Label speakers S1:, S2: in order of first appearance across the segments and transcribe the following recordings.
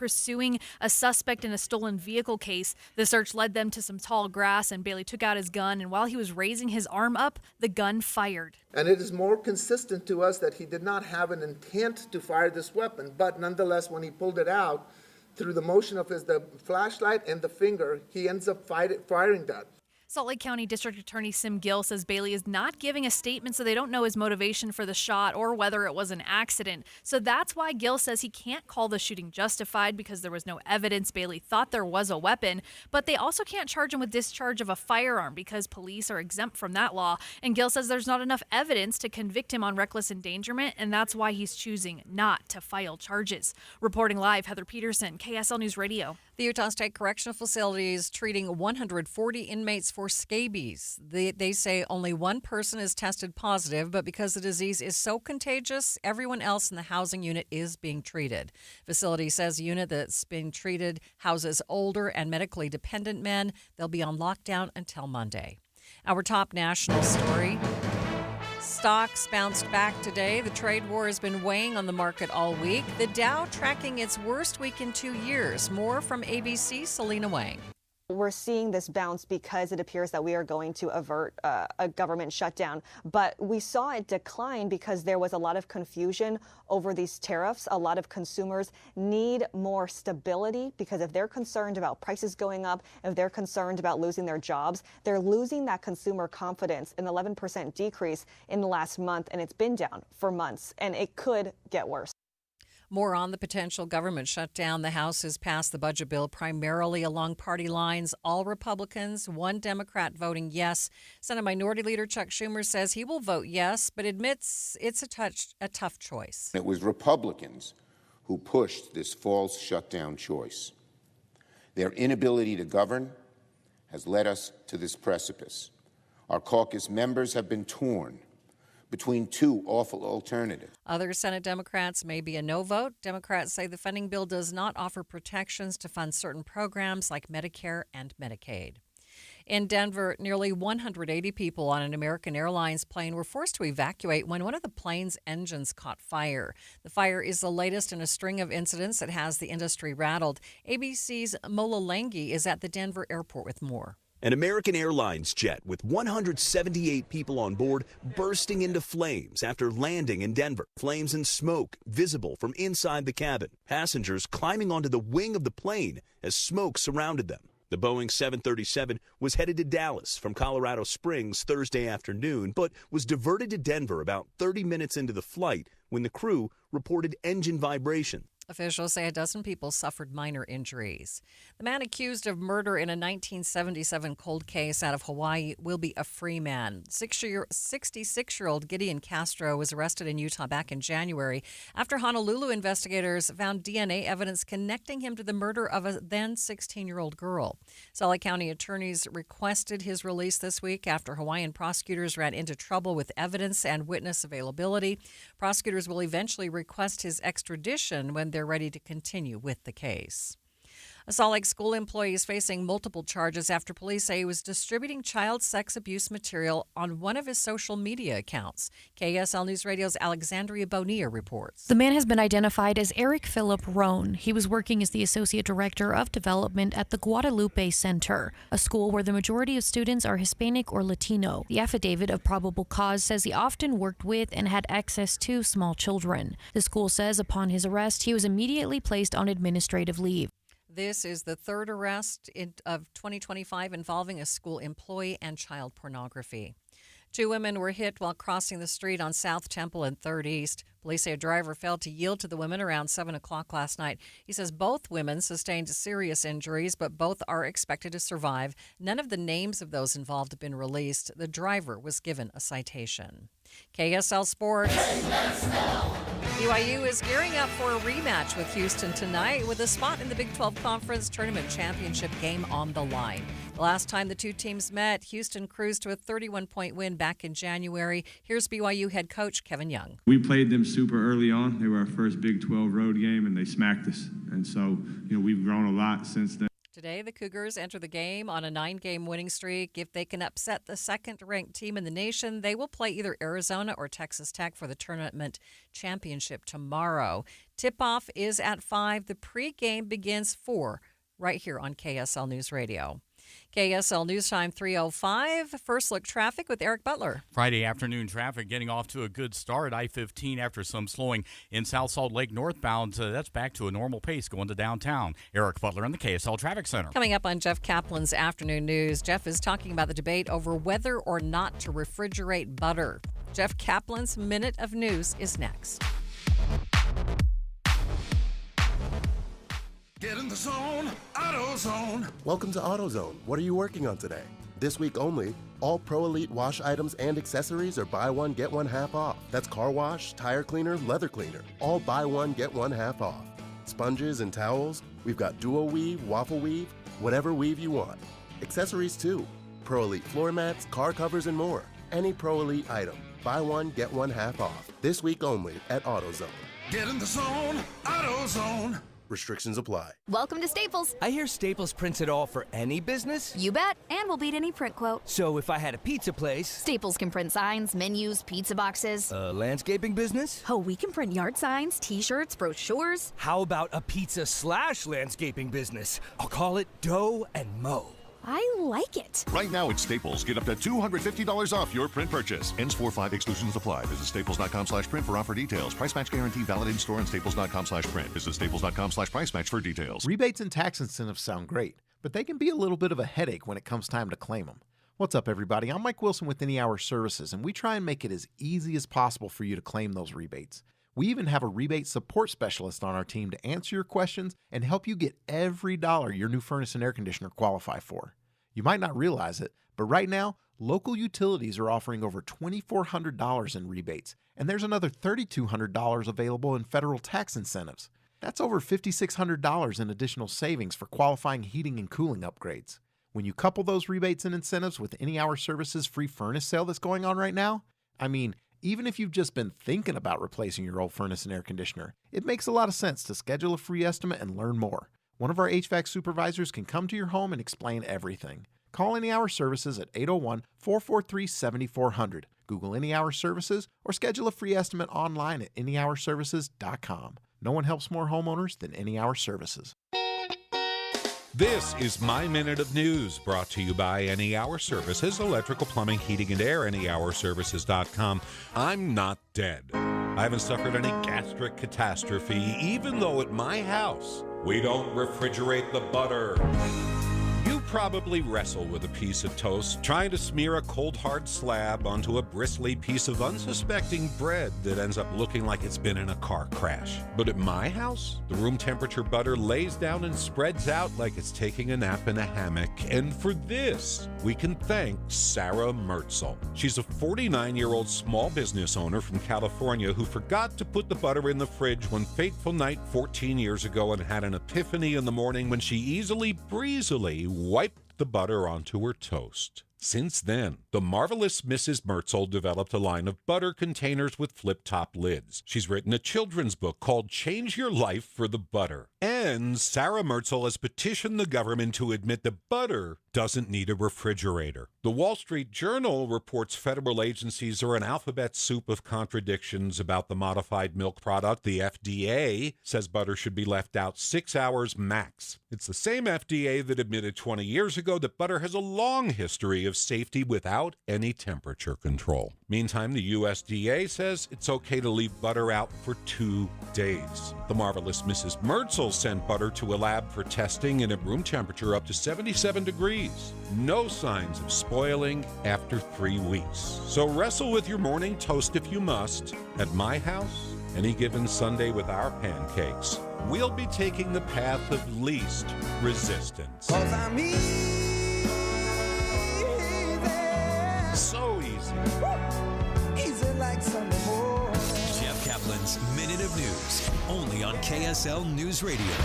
S1: pursuing a suspect in a stolen vehicle case. The search led them to some tall grass, and Bailey took out his gun, and while he was raising his arm up, the gun fired.
S2: And it is more consistent to us that he did not have an intent to fire this weapon, but nonetheless, when he pulled it out, through the motion of the flashlight and the finger, he ends up firing that.
S1: Salt Lake County District Attorney Sim Gill says Bailey is not giving a statement, so they don't know his motivation for the shot or whether it was an accident. So that's why Gill says he can't call the shooting justified because there was no evidence Bailey thought there was a weapon. But they also can't charge him with discharge of a firearm because police are exempt from that law. And Gill says there's not enough evidence to convict him on reckless endangerment, and that's why he's choosing not to file charges. Reporting live, Heather Peterson, KSL News Radio.
S3: The Utah State Correctional Facility is treating 140 inmates for scabies. They say only one person is tested positive, but because the disease is so contagious, everyone else in the housing unit is being treated. Facility says the unit that's being treated houses older and medically dependent men. They'll be on lockdown until Monday. Our top national story. Stocks bounced back today. The trade war has been weighing on the market all week. The Dow tracking its worst week in 2 years. More from ABC, Selena Wang.
S4: We're seeing this bounce because it appears that we are going to avert a government shutdown. But we saw it decline because there was a lot of confusion over these tariffs. A lot of consumers need more stability because if they're concerned about prices going up, if they're concerned about losing their jobs, they're losing that consumer confidence. An 11% decrease in the last month, and it's been down for months, and it could get worse.
S3: More on the potential government shutdown. The House has passed the budget bill primarily along party lines. All Republicans, one Democrat voting yes. Senate Minority Leader Chuck Schumer says he will vote yes, but admits it's a tough choice.
S5: It was Republicans who pushed this false shutdown choice. Their inability to govern has led us to this precipice. Our caucus members have been torn between two awful alternatives.
S3: Other Senate Democrats may be a no vote. Democrats say the funding bill does not offer protections to fund certain programs like Medicare and Medicaid. In Denver, nearly 180 people on an American Airlines plane were forced to evacuate when one of the plane's engines caught fire. The fire is the latest in a string of incidents that has the industry rattled. ABC's Mola Langi is at the Denver airport with more.
S6: An American Airlines jet with 178 people on board bursting into flames after landing in Denver. Flames and smoke visible from inside the cabin. Passengers climbing onto the wing of the plane as smoke surrounded them. The Boeing 737 was headed to Dallas from Colorado Springs Thursday afternoon, but was diverted to Denver about 30 minutes into the flight when the crew reported engine vibration.
S3: Officials say a dozen people suffered minor injuries. The man accused of murder in a 1977 cold case out of Hawaii will be a free man. 66-year-old Gideon Castro was arrested in Utah back in January after Honolulu investigators found DNA evidence connecting him to the murder of a then 16-year-old girl. Salt Lake County attorneys requested his release this week after Hawaiian prosecutors ran into trouble with evidence and witness availability. Prosecutors will eventually request his extradition when they're ready to continue with the case. A Salt Lake school employee is facing multiple charges after police say he was distributing child sex abuse material on one of his social media accounts. KSL News Radio's Alexandria Bonilla reports.
S7: The man has been identified as Eric Philip Rohn. He was working as the Associate Director of Development at the Guadalupe Center, a school where the majority of students are Hispanic or Latino. The affidavit of probable cause says he often worked with and had access to small children. The school says upon his arrest, he was immediately placed on administrative leave.
S3: This is the third arrest of 2025 involving a school employee and child pornography. Two women were hit while crossing the street on South Temple and 3rd East. Police say a driver failed to yield to the women around 7 o'clock last night. He says both women sustained serious injuries, but both are expected to survive. None of the names of those involved have been released. The driver was given a citation. KSL Sports. BYU is gearing up for a rematch with Houston tonight with a spot in the Big 12 Conference Tournament Championship game on the line. The last time the two teams met, Houston cruised to a 31-point win back in January. Here's BYU head coach Kevin Young.
S8: We played them super early on. They were our first Big 12 road game, and they smacked us. And so, we've grown a lot since then.
S3: Today, the Cougars enter the game on a 9-game winning streak. If they can upset the second-ranked team in the nation, they will play either Arizona or Texas Tech for the tournament championship tomorrow. Tip-off is at 5. The pregame begins 4 right here on KSL News Radio. KSL News Time 3:05. First look traffic with Eric Butler.
S9: Friday afternoon traffic getting off to a good start. I-15 after some slowing in South Salt Lake northbound. That's back to a normal pace going to downtown. Eric Butler in the KSL Traffic Center.
S3: Coming up on Jeff Caplan's afternoon news, Jeff is talking about the debate over whether or not to refrigerate butter. Jeff Caplan's Minute of News is next.
S10: Get in the zone, AutoZone.
S11: Welcome to AutoZone. What are you working on today? This week only, all Pro Elite wash items and accessories are buy one, get one half off. That's car wash, tire cleaner, leather cleaner. All buy one, get one half off. Sponges and towels, we've got duo weave, waffle weave, whatever weave you want. Accessories too. Pro Elite floor mats, car covers, and more. Any Pro Elite item, buy one, get one half off. This week only at AutoZone.
S10: Get in the zone, AutoZone.
S11: Restrictions apply.
S12: Welcome to Staples.
S13: I hear Staples prints it all for any business.
S12: You bet, and we'll beat any print quote.
S13: So if I had a pizza place...
S12: Staples can print signs, menus, pizza boxes.
S13: A landscaping business?
S12: Oh, we can print yard signs, t-shirts, brochures.
S13: How about a pizza/landscaping business? I'll call it Dough and Mo.
S12: I like it.
S14: Right now at Staples, get up to $250 off your print purchase. Ends 4/5, exclusions apply. Visit staples.com/print for offer details. Price match guarantee valid in store and staples.com/print. Visit staples.com/price match for details.
S15: Rebates and tax incentives sound great, but they can be a little bit of a headache when it comes time to claim them. What's up, everybody? I'm Mike Wilson with Any Hour Services, and we try and make it as easy as possible for you to claim those rebates. We even have a rebate support specialist on our team to answer your questions and help you get every dollar your new furnace and air conditioner qualify for. You might not realize it, but right now, local utilities are offering over $2,400 in rebates, and there's another $3,200 available in federal tax incentives. That's over $5,600 in additional savings for qualifying heating and cooling upgrades. When you couple those rebates and incentives with Any Hour Services free furnace sale that's going on right now, even if you've just been thinking about replacing your old furnace and air conditioner, it makes a lot of sense to schedule a free estimate and learn more. One of our HVAC supervisors can come to your home and explain everything. Call Any Hour Services at 801-443-7400. Google Any Hour Services or schedule a free estimate online at anyhourservices.com. No one helps more homeowners than Any Hour Services.
S16: This is My Minute of News, brought to you by Any Hour Services, electrical, plumbing, heating, and air, anyhourservices.com. I'm not dead. I haven't suffered any gastric catastrophe, even though at my house, we don't refrigerate the butter. You probably wrestle with a piece of toast, trying to smear a cold hard slab onto a bristly piece of unsuspecting bread that ends up looking like it's been in a car crash. But at my house, the room temperature butter lays down and spreads out like it's taking a nap in a hammock. And for this, we can thank Sarah Mertzel. She's a 49-year-old small business owner from California who forgot to put the butter in the fridge one fateful night 14 years ago and had an epiphany in the morning when she easily breezily wiped the butter onto her toast. Since then, the marvelous Mrs. Mertzel developed a line of butter containers with flip-top lids. She's written a children's book called Change Your Life for the Butter. And Sarah Mertzel has petitioned the government to admit that butter doesn't need a refrigerator. The Wall Street Journal reports federal agencies are an alphabet soup of contradictions about the modified milk product. The FDA says butter should be left out 6 hours max. It's the same FDA that admitted 20 years ago that butter has a long history of safety without any temperature control. Meantime, the USDA says it's okay to leave butter out for 2 days. The marvelous Mrs. Mertzel sent butter to a lab for testing and at room temperature up to 77 degrees. No signs of spoiling after 3 weeks. So wrestle with your morning toast if you must. At my house, any given Sunday with our pancakes, we'll be taking the path of least resistance. So easy.
S10: Easy like Sunday morning.
S6: Jeff Caplan's Minute of News, only on KSL News Radio.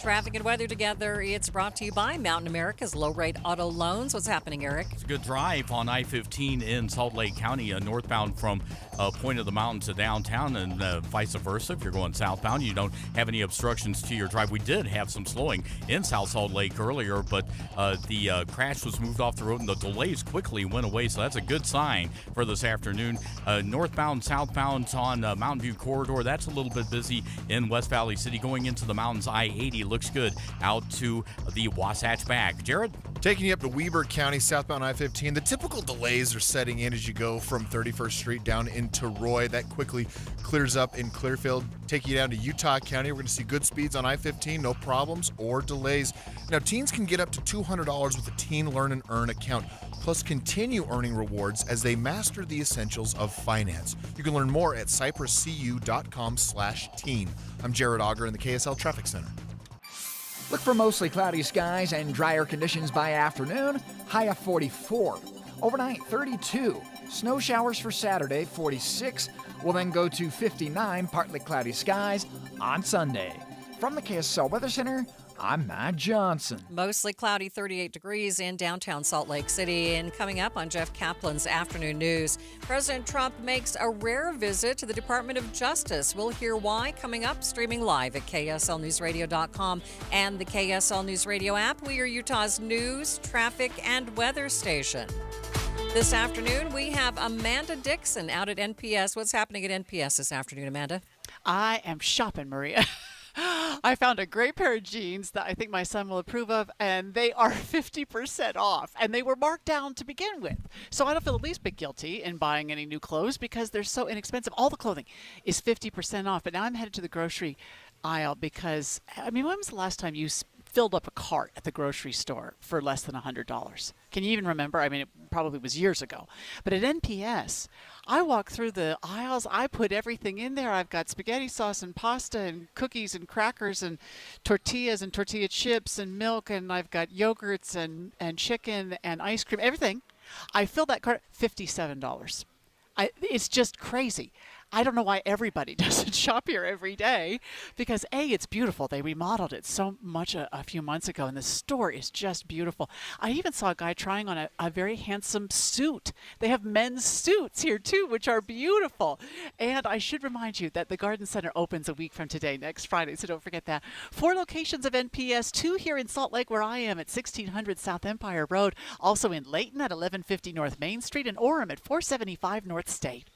S3: Traffic and weather together. It's brought to you by Mountain America's low-rate auto loans. What's happening, Eric?
S9: It's a good drive on I-15 in Salt Lake County, northbound from Point of the Mountain to downtown, and vice versa. If you're going southbound, you don't have any obstructions to your drive. We did have some slowing in South Salt Lake earlier, but the crash was moved off the road, and the delays quickly went away, so that's a good sign for this afternoon. Northbound, southbound on Mountain View Corridor, that's a little bit busy in West Valley City. Going into the mountains, I-80 looks good out to the Wasatch back. Jared?
S17: Taking you up to Weber County, southbound I-15. The typical delays are setting in as you go from 31st Street down into Roy. That quickly clears up in Clearfield. Taking you down to Utah County. We're going to see good speeds on I-15, no problems or delays. Now, teens can get up to $200 with a Teen Learn and Earn account, plus continue earning rewards as they master the essentials of finance. You can learn more at cypresscu.com/teen. I'm Jared Auger in the KSL Traffic Center.
S18: Look for mostly cloudy skies and drier conditions by afternoon, high of 44. Overnight, 32. Snow showers for Saturday, 46. We'll then go to 59, partly cloudy skies on Sunday. From the KSL Weather Center, I'm Matt Johnson.
S3: Mostly cloudy, 38 degrees in downtown Salt Lake City. And coming up on Jeff Caplan's Afternoon News, President Trump makes a rare visit to the Department of Justice. We'll hear why coming up, streaming live at KSLNewsRadio.com and the KSL News Radio app. We are Utah's news, traffic, and weather station. This afternoon, we have Amanda Dixon out at NPS. What's happening at NPS this afternoon, Amanda?
S19: I am shopping, Maria. I found a great pair of jeans that I think my son will approve of, and they are 50% off, and they were marked down to begin with. So I don't feel the least bit guilty in buying any new clothes because they're so inexpensive. All the clothing is 50% off, but now I'm headed to the grocery aisle because, I mean, when was the last time you filled up a cart at the grocery store for less than $100? Can you even remember? I mean, it probably was years ago. But at NPS, I walk through the aisles. I put everything in there. I've got spaghetti sauce and pasta and cookies and crackers and tortillas and tortilla chips and milk, and I've got yogurts and chicken and ice cream, everything. I filled that cart, $57. It's just crazy. I don't know why everybody doesn't shop here every day because, A, it's beautiful. They remodeled it so much a few months ago, and the store is just beautiful. I even saw a guy trying on a very handsome suit. They have men's suits here, too, which are beautiful. And I should remind you that the Garden Center opens a week from today, next Friday, so don't forget that. 4 locations of NPS, 2 here in Salt Lake where I am at 1600 South Empire Road, also in Layton at 1150 North Main Street, and Orem at 475 North State.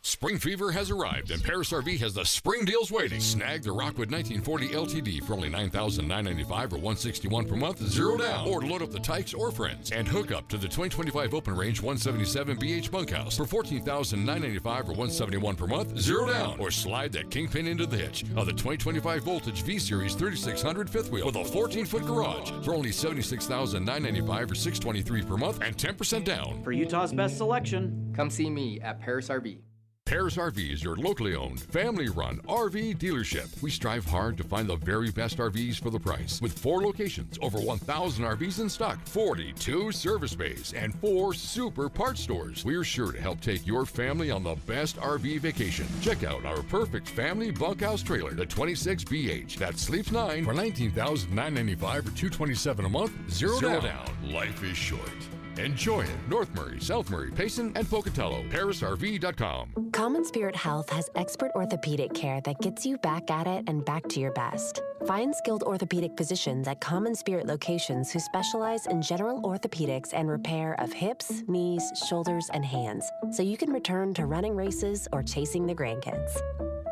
S20: Spring fever has arrived, and Paris RV has the spring deals waiting. Snag the Rockwood 1940 LTD for only $9,995 or $161 per month, 0 down. Or load up the Tykes or Friends and hook up to the 2025 Open Range 177 BH bunkhouse for $14,995 or $171 per month, 0 down. Or slide that Kingpin into the hitch of the 2025 Voltage V-Series 3600 fifth wheel with a 14-foot garage for only $76,995 or $623 per month and 10% down.
S21: For Utah's best selection, come see me at Paris RV.
S20: Paris RV is your locally owned, family-run RV dealership. We strive hard to find the very best RVs for the price. With 4 locations, over 1,000 RVs in stock, 42 service bays, and 4 super parts stores. We're sure to help take your family on the best RV vacation. Check out our perfect family bunkhouse trailer, the 26BH, that sleeps 9 for $19,995 or $227 a month, 0 down. Life is short. Enjoy it. North Murray, South Murray, Payson, and Pocatello. ParisRV.com.
S22: Common Spirit Health has expert orthopedic care that gets you back at it and back to your best. Find skilled orthopedic physicians at Common Spirit locations who specialize in general orthopedics and repair of hips, knees, shoulders, and hands, so you can return to running races or chasing the grandkids.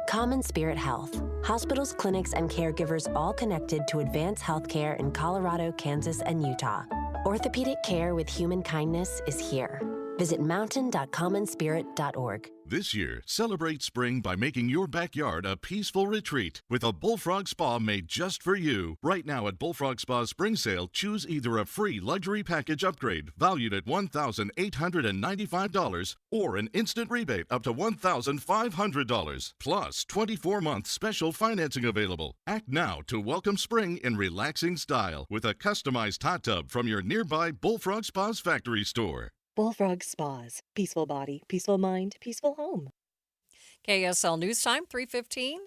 S22: Common Spirit Health. Hospitals, clinics, and caregivers all connected to advance healthcare in Colorado, Kansas, and Utah. Orthopedic care with human kindness is here. Visit mountain.commonspirit.org.
S14: This year, celebrate spring by making your backyard a peaceful retreat with a Bullfrog Spa made just for you. Right now at Bullfrog Spa's spring sale, choose either a free luxury package upgrade valued at $1,895 or an instant rebate up to $1,500, plus 24-month special financing available. Act now to welcome spring in relaxing style with a customized hot tub from your nearby Bullfrog Spa's factory store.
S23: Bullfrog Spas. Peaceful body, peaceful mind, peaceful home.
S3: KSL News Time, 3:15.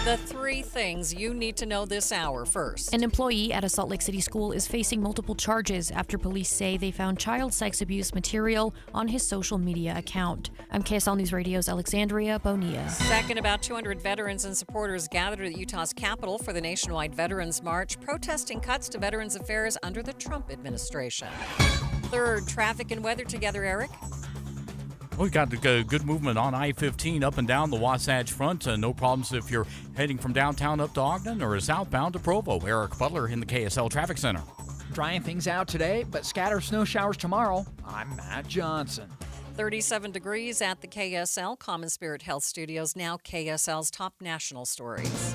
S3: The three things you need to know this hour first.
S7: An employee at a Salt Lake City school is facing multiple charges after police say they found child sex abuse material on his social media account. I'm KSL News Radio's Alexandria Bonilla.
S3: Second, about 200 veterans and supporters gathered at Utah's Capitol for the nationwide Veterans March, protesting cuts to Veterans Affairs under the Trump administration. Third, traffic and weather together, Eric.
S9: We've got good movement on I-15 up and down the Wasatch Front. No problems if you're heading from downtown up to Ogden or southbound to Provo. Eric Butler in the KSL Traffic Center.
S18: Drying things out today, but scattered snow showers tomorrow. I'm Matt Johnson.
S3: 37 degrees at the KSL Common Spirit Health Studios. Now KSL's top national stories.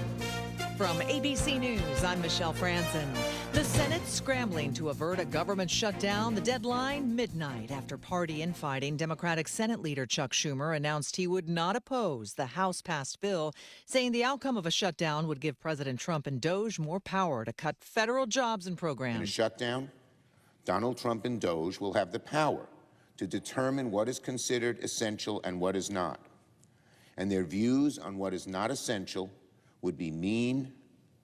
S1: From ABC News, I'm Michelle Franzen. The Senate scrambling to avert a government shutdown. The deadline, midnight. After party infighting, Democratic Senate Leader Chuck Schumer announced he would not oppose the House-passed bill, saying the outcome of a shutdown would give President Trump and DOJ more power to cut federal jobs and programs.
S5: In a shutdown, Donald Trump and DOJ will have the power to determine what is considered essential and what is not. And their views on what is not essential would be mean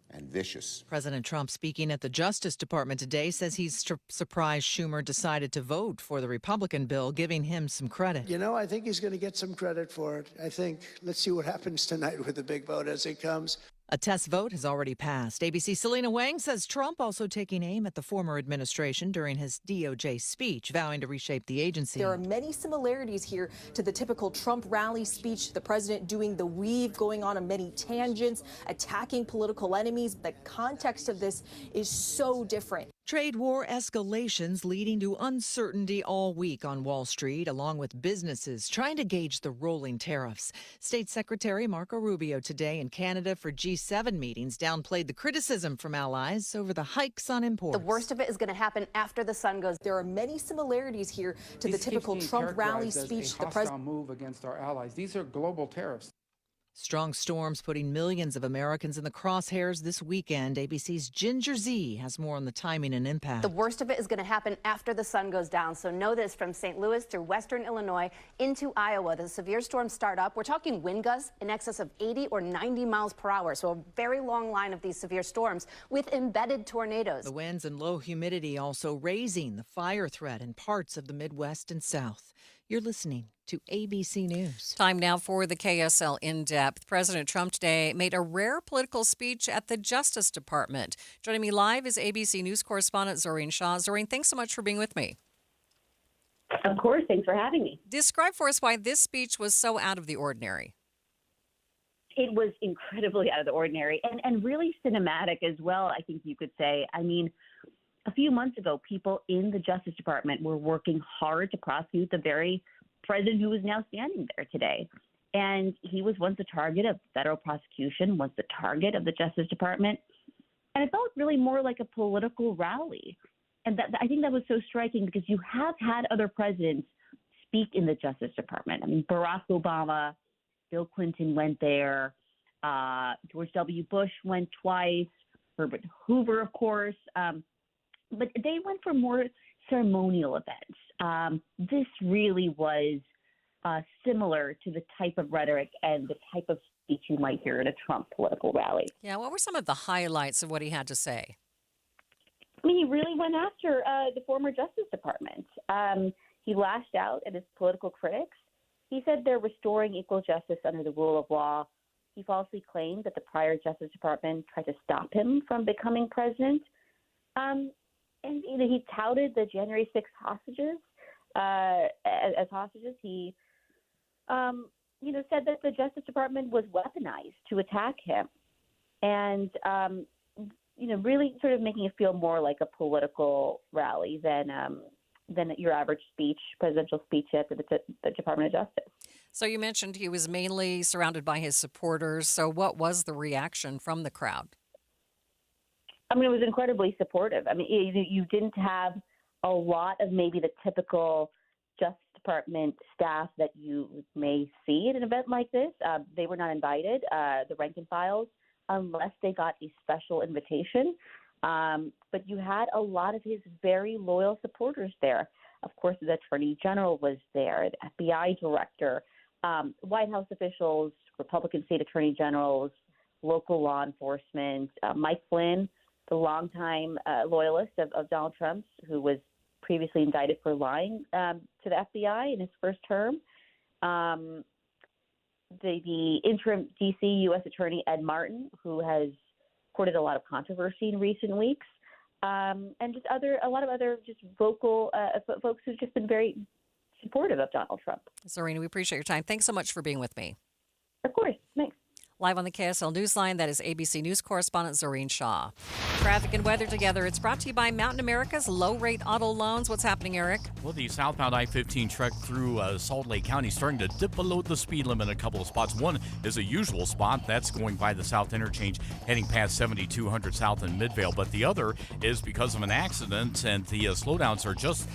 S5: and vicious.
S1: President Trump, speaking at the Justice Department today, says he's surprised Schumer decided to vote for the Republican bill, giving him some credit.
S2: You know, I think he's going to get some credit for it. I think, let's see what happens tonight with the big vote as it comes.
S1: A test vote has already passed. ABC's Selena Wang says Trump also taking aim at the former administration during his DOJ speech, vowing to reshape the agency.
S4: There are many similarities here to the typical Trump rally speech, the president doing the weave, going on many tangents, attacking political enemies. The context of this is so different.
S1: Trade war escalations leading to uncertainty all week on Wall Street, along with businesses trying to gauge the rolling tariffs. State Secretary Marco Rubio today in Canada for G7 meetings downplayed the criticism from allies over the hikes on imports.
S4: The worst of it is going to happen after the sun goes. There are many similarities here to the typical Trump rally speech.
S24: The president move against our allies. These are global tariffs.
S1: Strong storms putting millions of Americans in the crosshairs this weekend. ABC's Ginger Z has more on the timing and impact.
S4: The worst of it is going to happen after the sun goes down. So know this, from St. Louis through western Illinois into Iowa. The severe storms start up. We're talking wind gusts in excess of 80 or 90 miles per hour. So a very long line of these severe storms with embedded tornadoes.
S1: The winds and low humidity also raising the fire threat in parts of the Midwest and South. You're listening to ABC News.
S3: Time now for the KSL In-Depth. President Trump today made a rare political speech at the Justice Department. Joining me live is ABC News correspondent Zoreen Shah. Zoreen, thanks so much for being with me.
S25: Of course. Thanks for having me.
S3: Describe for us why this speech was so out of the ordinary.
S25: It was incredibly out of the ordinary and really cinematic as well, I think you could say. I mean, a few months ago, people in the Justice Department were working hard to prosecute the very president who is now standing there today. And he was once the target of federal prosecution, once the target of the Justice Department. And it felt really more like a political rally. And I think that was so striking because you have had other presidents speak in the Justice Department. I mean, Barack Obama, Bill Clinton went there, George W. Bush went twice, Herbert Hoover, of course. But they went for more ceremonial events. This really was similar to the type of rhetoric and the type of speech you might hear at a Trump political rally.
S3: Yeah, what were some of the highlights of what he had to say?
S25: I mean, he really went after the former Justice Department. He lashed out at his political critics. He said they're restoring equal justice under the rule of law. He falsely claimed that the prior Justice Department tried to stop him from becoming president. And he touted the January 6th hostages as hostages. He, said that the Justice Department was weaponized to attack him, and really sort of making it feel more like a political rally than your average presidential speech at the Department of Justice.
S3: So you mentioned he was mainly surrounded by his supporters. So what was the reaction from the crowd?
S25: I mean, it was incredibly supportive. I mean, you didn't have a lot of maybe the typical Justice Department staff that you may see at an event like this. They were not invited, the rank and files, unless they got a special invitation. But you had a lot of his very loyal supporters there. Of course, the Attorney General was there, the FBI Director, White House officials, Republican state attorney generals, local law enforcement. Mike Flynn, the longtime loyalist of Donald Trump's, who was previously indicted for lying to the FBI in his first term. The interim D.C. U.S. Attorney Ed Martin, who has courted a lot of controversy in recent weeks, and just a lot of other just vocal folks who've just been very supportive of Donald Trump.
S3: Zorina, we appreciate your time. Thanks so much for being with me.
S25: Of course. Thanks.
S3: Live on the KSL Newsline, that is ABC News correspondent Zorine Shaw. Traffic and weather together. It's brought to you by Mountain America's low-rate auto loans. What's happening, Eric?
S9: Well, the southbound I-15 trek through Salt Lake County starting to dip below the speed limit in a couple of spots. One is a usual spot. That's going by the South Interchange, heading past 7200 South in Midvale. But the other is because of an accident, and the slowdowns are just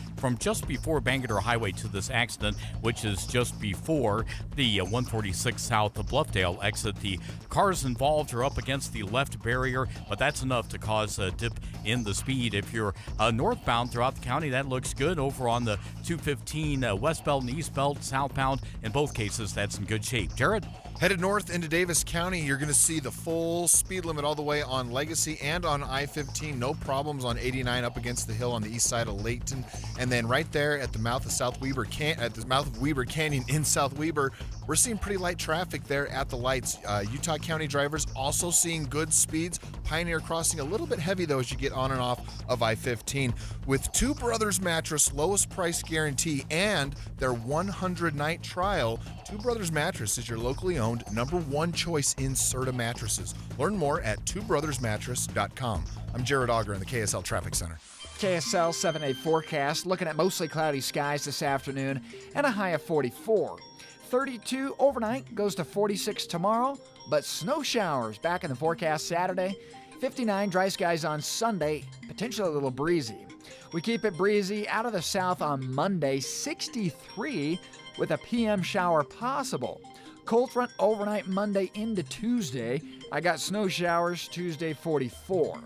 S9: before Bangerter Highway to this accident, which is just before the 146 South Bluffdale exit. The cars involved are up against the left barrier, but that's enough to cause a dip in the speed. If you're northbound throughout the county, that looks good. Over on the 215 West Belt and East Belt, southbound, in both cases, that's in good shape. Jared?
S17: Headed north into Davis County, you're going to see the full speed limit all the way on Legacy and on I-15. No problems on 89 up against the hill on the east side of Layton. And then right there at the mouth of Weber Canyon in South Weber, we're seeing pretty light traffic there at the lights. Utah County drivers also seeing good speeds. Pioneer Crossing a little bit heavy, though, as you get on and off of I-15. With Two Brothers Mattress, lowest price guarantee, and their 100-night trial, Two Brothers Mattress is your locally owned #1 choice in Serta mattresses. Learn more at twobrothersmattress.com. I'm Jared Auger in the KSL Traffic Center.
S18: KSL 7-day forecast, looking at mostly cloudy skies this afternoon and a high of 44. 32 overnight, goes to 46 tomorrow, but snow showers back in the forecast Saturday. 59 dry skies on Sunday, potentially a little breezy. We keep it breezy out of the south on Monday, 63 with a PM shower possible. Cold front overnight Monday into Tuesday. I got snow showers Tuesday, 44.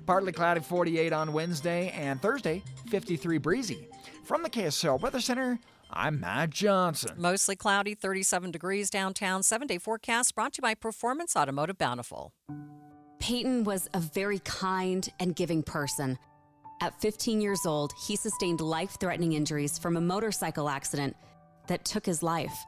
S18: Partly cloudy, 48 on Wednesday, and Thursday, 53 breezy. From the KSL Weather Center, I'm Matt Johnson.
S3: Mostly cloudy, 37 degrees downtown. 7-day forecast brought to you by Performance Automotive Bountiful.
S8: Peyton was a very kind and giving person. At 15 years old, he sustained life-threatening injuries from a motorcycle accident that took his life.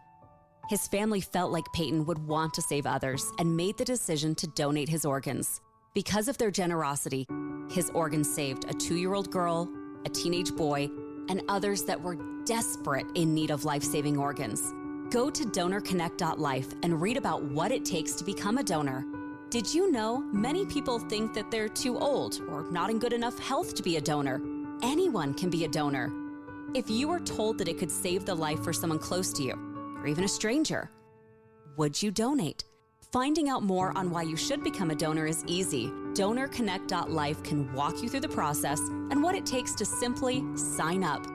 S8: His family felt like Peyton would want to save others and made the decision to donate his organs. Because of their generosity, his organs saved a 2-year-old girl, a teenage boy, and others that were desperate in need of life-saving organs. Go to donorconnect.life and read about what it takes to become a donor. Did you know many people think that they're too old or not in good enough health to be a donor? Anyone can be a donor. If you were told that it could save the life for someone close to you, or even a stranger, would you donate? Finding out more on why you should become a donor is easy. DonorConnect.life can walk you through the process and what it takes to simply sign up.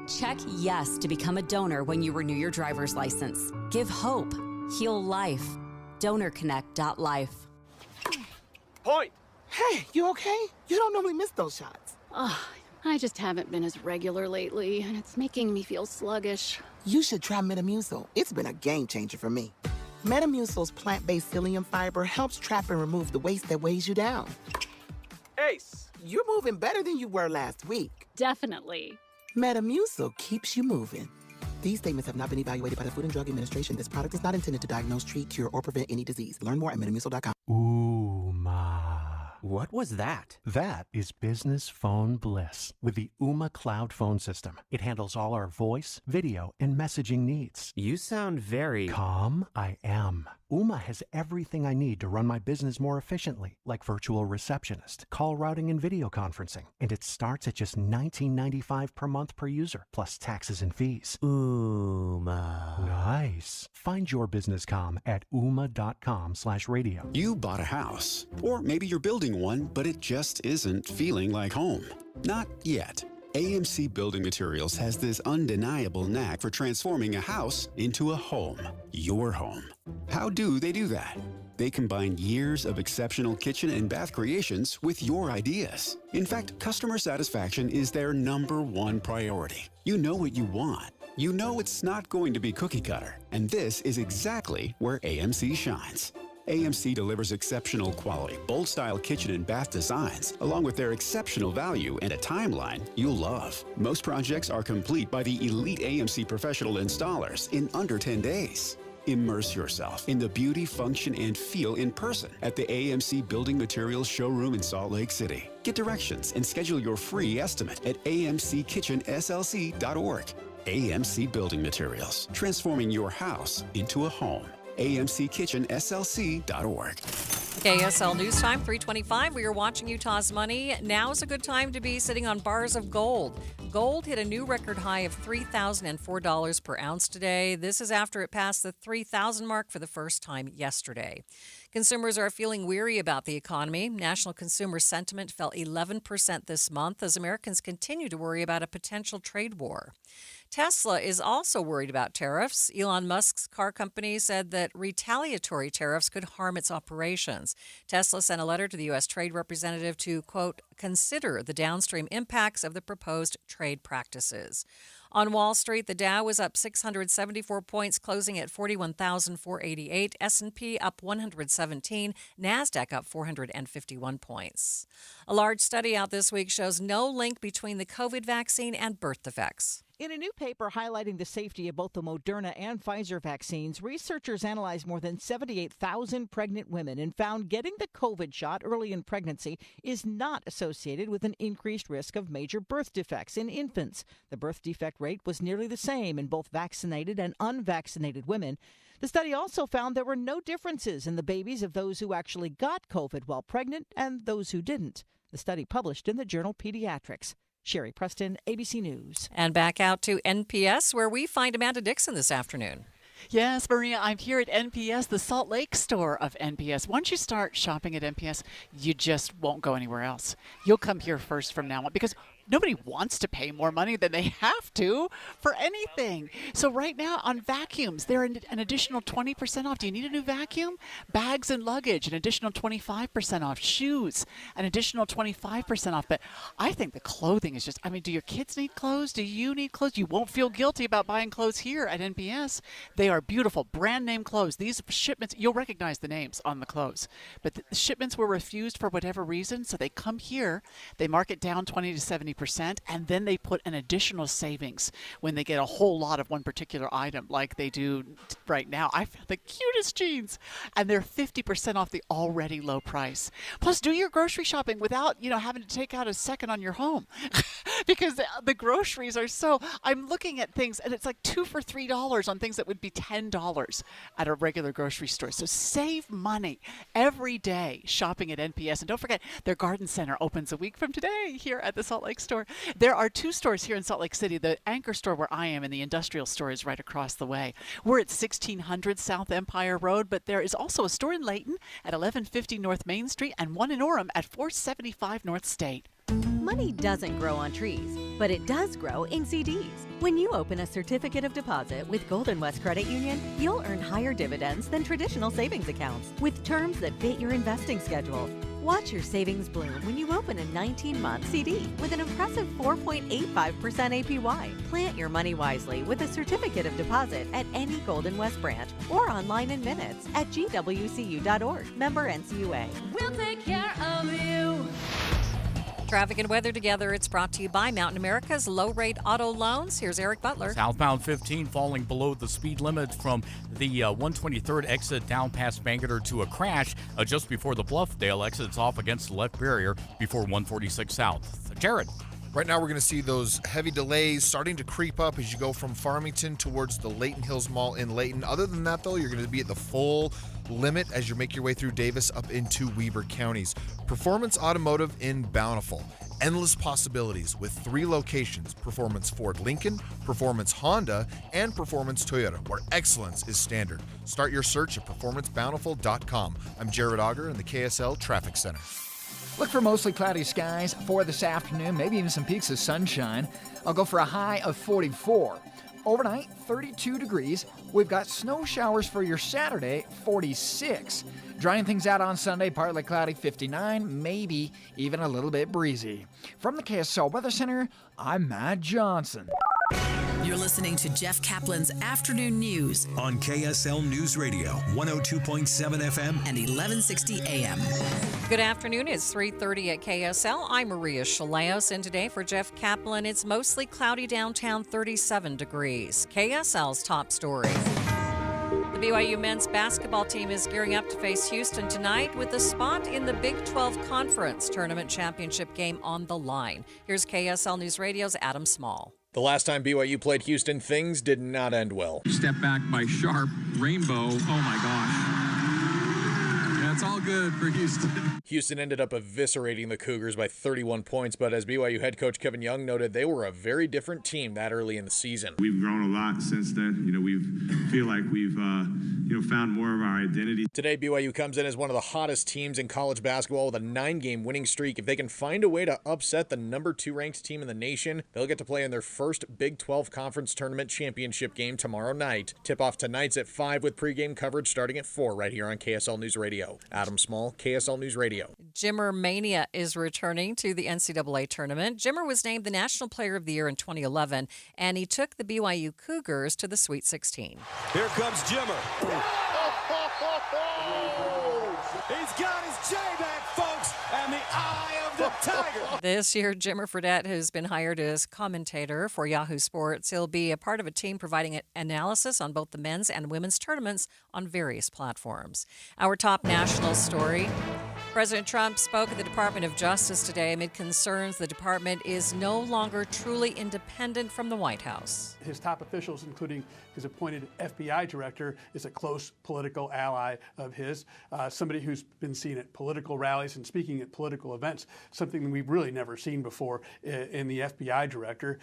S8: Check yes to become a donor when you renew your driver's license. Give hope. Heal life. DonorConnect.life.
S11: Point! Hey, you okay? You don't normally miss those shots.
S12: I just haven't been as regular lately, and it's making me feel sluggish.
S11: You should try Metamucil. It's been a game changer for me. Metamucil's plant-based psyllium fiber helps trap and remove the waste that weighs you down. Ace, you're moving better than you were last week.
S12: Definitely.
S11: Metamucil keeps you moving. These statements have not been evaluated by the Food and Drug Administration. This product is not intended to diagnose, treat, cure, or prevent any disease. Learn more at metamucil.com.
S13: What was that? That is business phone bliss with the Ooma Cloud Phone System. It handles all our voice, video, and messaging needs.
S15: You sound very...
S13: Calm? I am. Ooma has everything I need to run my business more efficiently, like virtual receptionist, call routing, and video conferencing. And it starts at just $19.95 per month per user, plus taxes and fees.
S15: Ooma.
S13: Nice. Find your business comm at ooma.com/radio.
S26: You bought a house, or maybe you're building one, but it just isn't feeling like home. Not yet. AMC Building Materials has this undeniable knack for transforming a house into a home. Your home. How do they do that? They combine years of exceptional kitchen and bath creations with your ideas. In fact, customer satisfaction is their #1 priority. You know what you want. You know it's not going to be cookie cutter. And this is exactly where AMC shines. AMC delivers exceptional quality, bold-style kitchen and bath designs, along with their exceptional value and a timeline you'll love. Most projects are complete by the elite AMC professional installers in under 10 days. Immerse yourself in the beauty, function, and feel in person at the AMC Building Materials Showroom in Salt Lake City. Get directions and schedule your free estimate at amckitchenslc.org. AMC Building Materials, transforming your house into a home. amckitchenslc.org.
S3: KSL News Time, 3:25. We are watching Utah's money. Now is a good time to be sitting on bars of gold. Gold hit a new record high of $3,004 per ounce today. This is after it passed the 3,000 mark for the first time yesterday. Consumers are feeling weary about the economy. National consumer sentiment fell 11% this month as Americans continue to worry about a potential trade war. Tesla is also worried about tariffs. Elon Musk's car company said that retaliatory tariffs could harm its operations. Tesla sent a letter to the U.S. Trade Representative to, quote, consider the downstream impacts of the proposed trade practices. On Wall Street, the Dow was up 674 points, closing at 41,488. S&P up 117. NASDAQ up 451 points. A large study out this week shows no link between the COVID vaccine and birth defects.
S6: In a new paper highlighting the safety of both the Moderna and Pfizer vaccines, researchers analyzed more than 78,000 pregnant women and found getting the COVID shot early in pregnancy is not associated with an increased risk of major birth defects in infants. The birth defect rate was nearly the same in both vaccinated and unvaccinated women. The study also found there were no differences in the babies of those who actually got COVID while pregnant and those who didn't. The study published in the journal Pediatrics. Sherry Preston, ABC News.
S3: And back out to NPS, where we find Amanda Dixon this afternoon.
S10: Yes, Maria, I'm here at NPS, the Salt Lake store of NPS. Once you start shopping at NPS, you just won't go anywhere else. You'll come here first from now on because nobody wants to pay more money than they have to for anything. So right now on vacuums, they're an additional 20% off. Do you need a new vacuum? Bags and luggage, an additional 25% off. Shoes, an additional 25% off. But I think the clothing is just, do your kids need clothes? Do you need clothes? You won't feel guilty about buying clothes here at NPS. They are beautiful brand name clothes. These shipments, you'll recognize the names on the clothes. But the shipments were refused for whatever reason, so they come here. They mark it down 20 to 70%, and then they put an additional savings when they get a whole lot of one particular item, like they do right now. I found the cutest jeans, and they're 50% off the already low price. Plus, do your grocery shopping without, having to take out a second on your home, because the groceries are so. I'm looking at things, and it's like 2 for $3 on things that would be $10 at a regular grocery store. So save money every day shopping at NPS, and don't forget their garden center opens a week from today here at the Salt Lake store. There are 2 stores here in Salt Lake City. The anchor store where I am and the industrial store is right across the way. We're at 1600 South Empire Road, but there is also a store in Layton at 1150 North Main Street and one in Orem at 475 North State.
S16: Money doesn't grow on trees, but it does grow in CDs. When you open a certificate of deposit with Golden West Credit Union, you'll earn higher dividends than traditional savings accounts with terms that fit your investing schedule. Watch your savings bloom when you open a 19-month CD with an impressive 4.85% APY. Plant your money wisely with a certificate of deposit at any Golden West branch or online in minutes at gwcu.org. Member NCUA.
S19: We'll take care of you.
S3: Traffic and weather together. It's brought to you by Mountain America's low-rate auto loans. Here's Eric Butler.
S9: Southbound 15 falling below the speed limit from the 123rd exit down past Bangerter to a crash just before the Bluffdale exit. It's off against the left barrier before 146 South. Jared.
S17: Right now, we're going to see those heavy delays starting to creep up as you go from Farmington towards the Layton Hills Mall in Layton. Other than that, though, you're going to be at the full limit as you make your way through Davis up into Weber counties. Performance Automotive in Bountiful. Endless possibilities with 3 locations: Performance Ford Lincoln, Performance Honda, and Performance Toyota, where excellence is standard. Start your search at performancebountiful.com. I'm Jared Auger in the KSL Traffic Center.
S18: Look for mostly cloudy skies for this afternoon, maybe even some peaks of sunshine. I'll go for a high of 44. Overnight, 32 degrees. We've got snow showers for your Saturday, 46. Drying things out on Sunday, partly cloudy, 59, maybe even a little bit breezy. From the KSL Weather Center, I'm Matt Johnson.
S7: You're listening to Jeff Kaplan's Afternoon News
S14: on KSL News Radio, 102.7 FM
S7: and 1160 AM.
S3: Good afternoon. It's 3:30 at KSL. I'm Maria Chaleos, and today for Jeff Kaplan, it's mostly cloudy downtown, 37 degrees. KSL's top story. The BYU men's basketball team is gearing up to face Houston tonight with a spot in the Big 12 Conference Tournament Championship game on the line. Here's KSL News Radio's Adam Small.
S20: The last time BYU played Houston, things did not end well.
S21: Step back by Sharp, Rainbow, oh my gosh. That's all good for Houston.
S20: Houston ended up eviscerating the Cougars by 31 points, but as BYU head coach Kevin Young noted, they were a very different team that early in the season.
S22: We've grown a lot since then. We feel like we've found more of our identity.
S20: Today, BYU comes in as one of the hottest teams in college basketball with a 9-game winning streak. If they can find a way to upset the number 2 ranked team in the nation, they'll get to play in their first Big 12 Conference Tournament Championship game tomorrow night. Tip-off tonight's at 5 with pregame coverage starting at 4 right here on KSL News Radio. Adam Small, KSL News Radio.
S3: Jimmer Mania is returning to the NCAA tournament. Jimmer was named the National Player of the Year in 2011, and he took the BYU Cougars to the Sweet 16.
S23: Here comes Jimmer. He's got his J back, folks, and the eye of the tiger.
S3: This year, Jimmer Fredette has been hired as commentator for Yahoo Sports. He'll be a part of a team providing analysis on both the men's and women's tournaments on various platforms. Our top national story. President Trump spoke at the Department of Justice today amid concerns the department is no longer truly independent from the White House.
S27: His top officials, including his appointed FBI director, is a close political ally of his, somebody who's been seen at political rallies and speaking at political events, something we've really never seen before in the FBI director.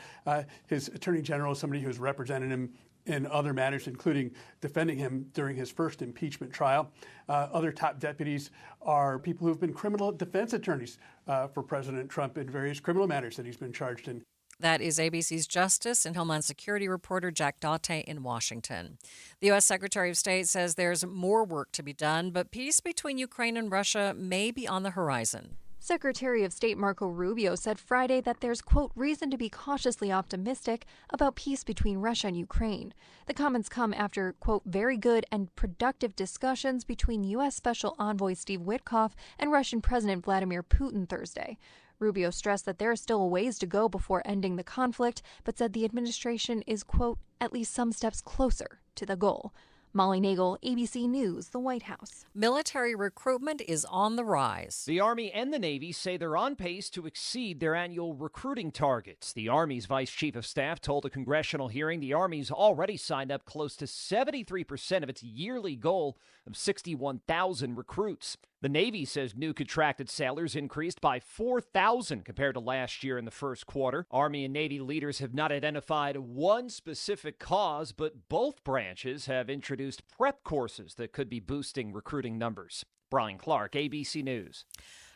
S27: His attorney general is somebody who's represented him in other matters, including defending him during his first impeachment trial. Other top deputies are people who've been criminal defense attorneys for President Trump in various criminal matters that he's been charged in.
S3: That is ABC's Justice and Homeland Security reporter Jack Daute in Washington. The U.S. Secretary of State says there's more work to be done, but peace between Ukraine and Russia may be on the horizon.
S28: Secretary of State Marco Rubio said Friday that there's, quote, reason to be cautiously optimistic about peace between Russia and Ukraine. The comments come after, quote, very good and productive discussions between U.S. Special Envoy Steve Witkoff and Russian President Vladimir Putin Thursday. Rubio stressed that there is still a ways to go before ending the conflict, but said the administration is, quote, at least some steps closer to the goal. Molly Nagel, ABC News, the White House.
S3: Military recruitment is on the rise.
S29: The Army and the Navy say they're on pace to exceed their annual recruiting targets. The Army's Vice Chief of Staff told a congressional hearing the Army's already signed up close to 73% of its yearly goal of 61,000 recruits. The Navy says new contracted sailors increased by 4,000 compared to last year in the first quarter. Army and Navy leaders have not identified one specific cause, but both branches have introduced prep courses that could be boosting recruiting numbers. Brian Clark, ABC News.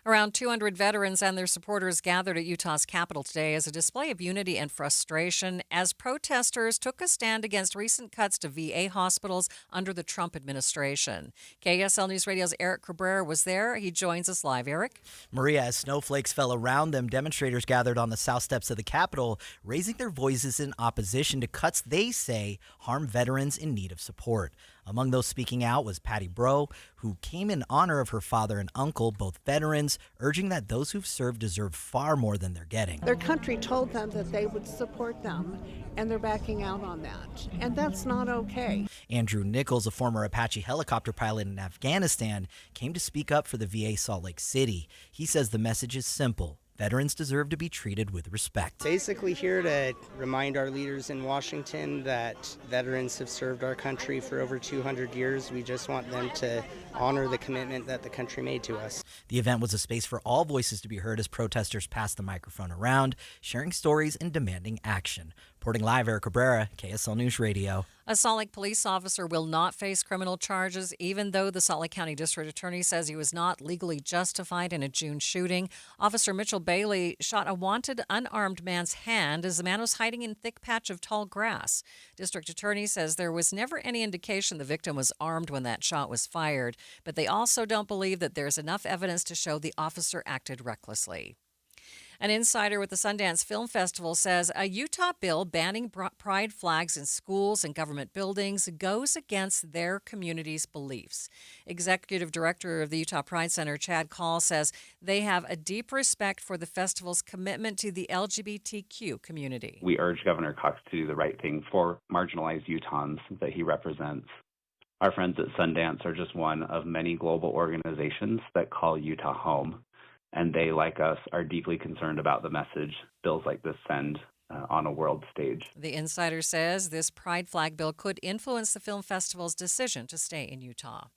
S3: Around 200 veterans and their supporters gathered at Utah's Capitol today as a display of unity and frustration as protesters took a stand against recent cuts to VA hospitals under the Trump administration. KSL News Radio's Eric Cabrera was there. He joins us live. Eric?
S30: Maria, as snowflakes fell around them, demonstrators gathered on the south steps of the Capitol, raising their voices in opposition to cuts they say harm veterans in need of support. Among those speaking out was Patty Bro, who came in honor of her father and uncle, both veterans, urging that those who've served deserve far more than they're getting.
S31: Their country told them that they would support them, and they're backing out on that. And that's not okay.
S30: Andrew Nichols, a former Apache helicopter pilot in Afghanistan, came to speak up for the VA Salt Lake City. He says the message is simple. Veterans deserve to be treated with respect.
S32: Basically here to remind our leaders in Washington that veterans have served our country for over 200 years. We just want them to honor the commitment that the country made to us.
S30: The event was a space for all voices to be heard as protesters passed the microphone around, sharing stories and demanding action. Reporting live, Eric Cabrera, KSL News Radio.
S3: A Salt Lake police officer will not face criminal charges, even though the Salt Lake County District Attorney says he was not legally justified in a June shooting. Officer Mitchell Bailey shot a wanted unarmed man's hand as the man was hiding in a thick patch of tall grass. District Attorney says there was never any indication the victim was armed when that shot was fired, but they also don't believe that there's enough evidence to show the officer acted recklessly. An insider with the Sundance Film Festival says a Utah bill banning pride flags in schools and government buildings goes against their community's beliefs. Executive Director of the Utah Pride Center, Chad Call, says they have a deep respect for the festival's commitment to the LGBTQ community.
S1: We urge Governor Cox to do the right thing for marginalized Utahns that he represents. Our friends at Sundance are just one of many global organizations that call Utah home, and they, like us, are deeply concerned about the message bills like this send on a world stage.
S3: The insider says this pride flag bill could influence the film festival's decision to stay in Utah.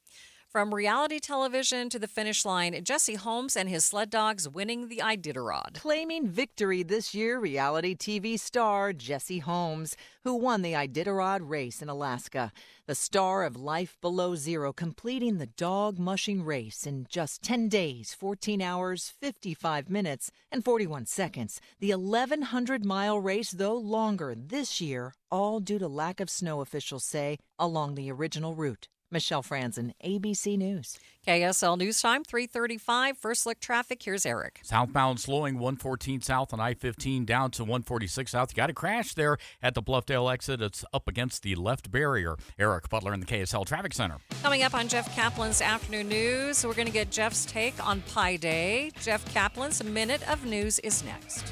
S3: From reality television to the finish line, Jesse Holmes and his sled dogs winning the Iditarod.
S6: Claiming victory this year, reality TV star Jesse Holmes, who won the Iditarod race in Alaska. The star of Life Below Zero completing the dog mushing race in just 10 days, 14 hours, 55 minutes, and 41 seconds. The 1,100-mile race, though longer this year, all due to lack of snow, officials say, along the original route. Michelle Franzen, ABC News.
S3: KSL News Time, 3:35. First look traffic. Here's Eric.
S9: Southbound slowing 114 south on I-15 down to 146 south. You got a crash there at the Bluffdale exit. It's up against the left barrier. Eric Butler in the KSL Traffic Center.
S3: Coming up on Jeff Kaplan's Afternoon News, we're going to get Jeff's take on Pi Day. Jeff Kaplan's Minute of News is next.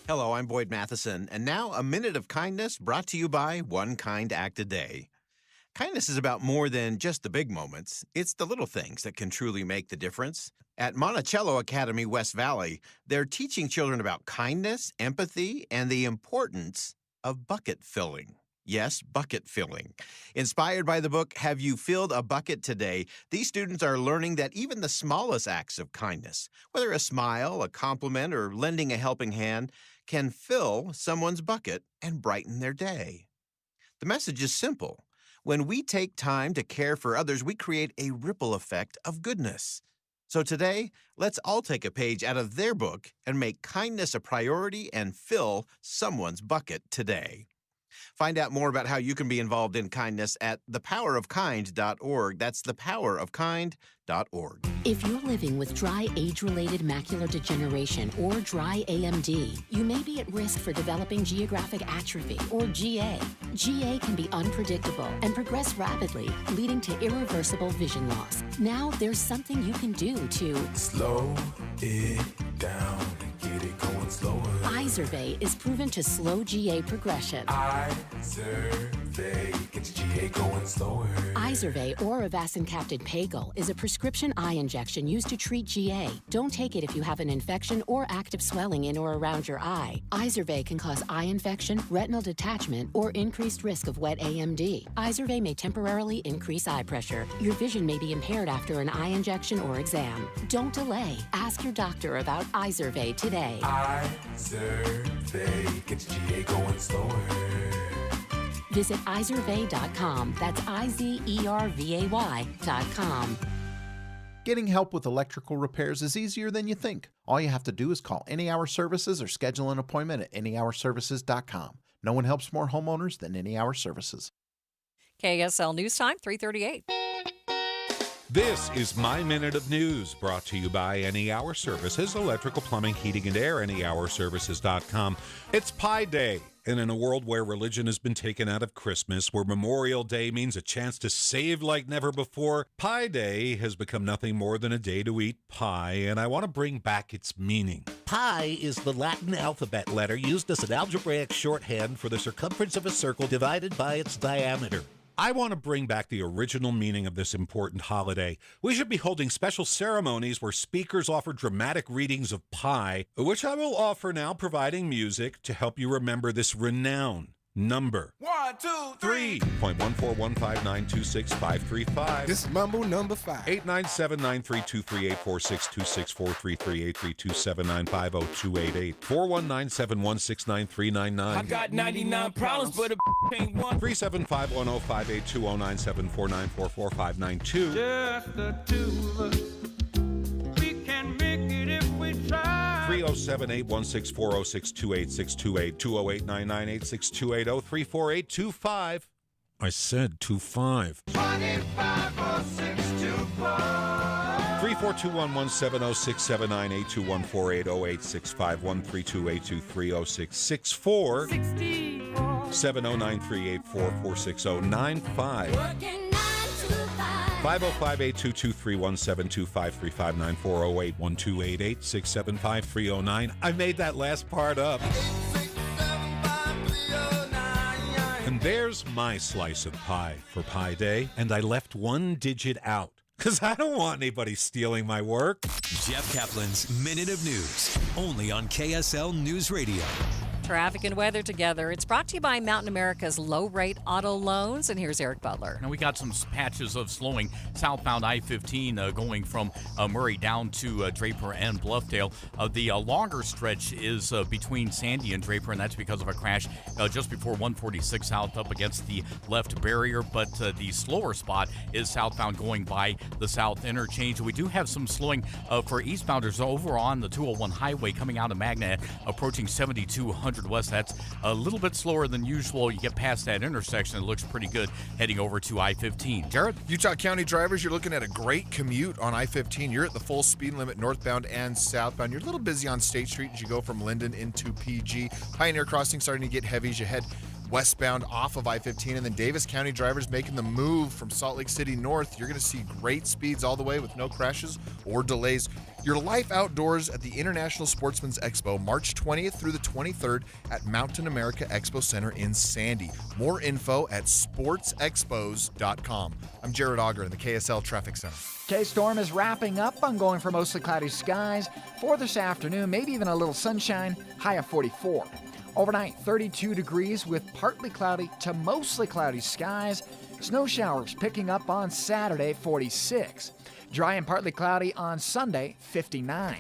S2: Hello, I'm Boyd Matheson, and now a Minute of Kindness brought to you by One Kind Act a Day. Kindness is about more than just the big moments. It's the little things that can truly make the difference. At Monticello Academy West Valley, they're teaching children about kindness, empathy, and the importance of bucket filling. Yes, bucket filling. Inspired by the book, Have You Filled a Bucket Today? These students are learning that even the smallest acts of kindness, whether a smile, a compliment, or lending a helping hand, can fill someone's bucket and brighten their day. The message is simple. When we take time to care for others, we create a ripple effect of goodness. So today, let's all take a page out of their book and make kindness a priority and fill someone's bucket today. Find out more about how you can be involved in kindness at thepowerofkind.org. That's thepowerofkind.org.
S4: If you're living with dry age-related macular degeneration or dry AMD, you may be at risk for developing geographic atrophy or GA. GA can be unpredictable and progress rapidly, leading to irreversible vision loss. Now there's something you can do to
S5: slow it down and get it going slower.
S4: Izervay is proven to slow GA progression.
S5: Izervay gets GA going slower.
S4: Izervay or avacincaptad pagel is a prescription eye injection used to treat GA. Don't take it if you have an infection or active swelling in or around your eye. Izervay can cause eye infection, retinal detachment, or increased risk of wet AMD. Izervay may temporarily increase eye pressure. Your vision may be impaired after an eye injection or exam. Don't delay. Ask your doctor about Izervay today.
S5: Izervay gets GA going slower.
S4: Visit Izervay.com. That's IZERVAY.com.
S8: Getting help with electrical repairs is easier than you think. All you have to do is call Any Hour Services or schedule an appointment at anyhourservices.com. No one helps more homeowners than Any Hour Services.
S3: KSL News Time, 3:38.
S11: This is My Minute of News, brought to you by Any Hour Services, electrical, plumbing, heating, and air, anyhourservices.com. It's Pi Day, and in a world where religion has been taken out of Christmas, where Memorial Day means a chance to save like never before, Pi Day has become nothing more than a day to eat pie, and I want to bring back its meaning.
S12: Pi is the Latin alphabet letter used as an algebraic shorthand for the circumference of a circle divided by its diameter.
S11: I want to bring back the original meaning of this important holiday. We should be holding special ceremonies where speakers offer dramatic readings of pi, which I will offer now, providing music to help you remember this renowned number.
S23: 1, 2, 3.
S11: 3.14159265535.
S23: This is Mambo number 5.
S11: 897-9323846233832795028 419-716-9399.
S23: I got 99 problems, but a ain't one.
S11: 375-1058-209-749-44592.
S23: Just the two of us. We can make it if we try.
S11: 307-816-406-28628 208-998-6280 348-25. I said 25.
S23: 254624.
S11: 342-117-067-982-148-0865-132-823-0664. 709-384-460-95. 505-822-3172-535-9408-1288-675-309. I made that last part up. And there's my slice of pie for Pie Day, and I left one digit out because I don't want anybody stealing my work.
S7: Jeff Kaplan's Minute of News, only on KSL News Radio.
S3: Traffic and weather together. It's brought to you by Mountain America's low-rate auto loans. And here's Eric Butler.
S9: Now we got some patches of slowing southbound I-15 going from Murray down to Draper and Bluffdale. The longer stretch is between Sandy and Draper, and that's because of a crash just before 146 south up against the left barrier. But the slower spot is southbound going by the south interchange. We do have some slowing for eastbounders over on the 201 highway coming out of Magna, approaching 7200 west. That's a little bit slower than usual. You get past that intersection, it looks pretty good heading over to I-15. Jared?
S10: Utah County drivers, you're looking at a great commute on I-15. You're at the full speed limit northbound and southbound. You're a little busy on State Street as you go from Linden into PG. Pioneer Crossing starting to get heavy as you head westbound off of I-15, and then Davis County drivers making the move from Salt Lake City north. You're going to see great speeds all the way with no crashes or delays. Your life outdoors at the International Sportsman's Expo, March 20th through the 23rd at Mountain America Expo Center in Sandy. More info at sportsexpos.com. I'm Jared Auger in the KSL Traffic Center.
S13: K-Storm is wrapping up on going for mostly cloudy skies for this afternoon, maybe even a little sunshine, high of 44. Overnight, 32 degrees with partly cloudy to mostly cloudy skies. Snow showers picking up on Saturday, 46. Dry and partly cloudy on Sunday, 59.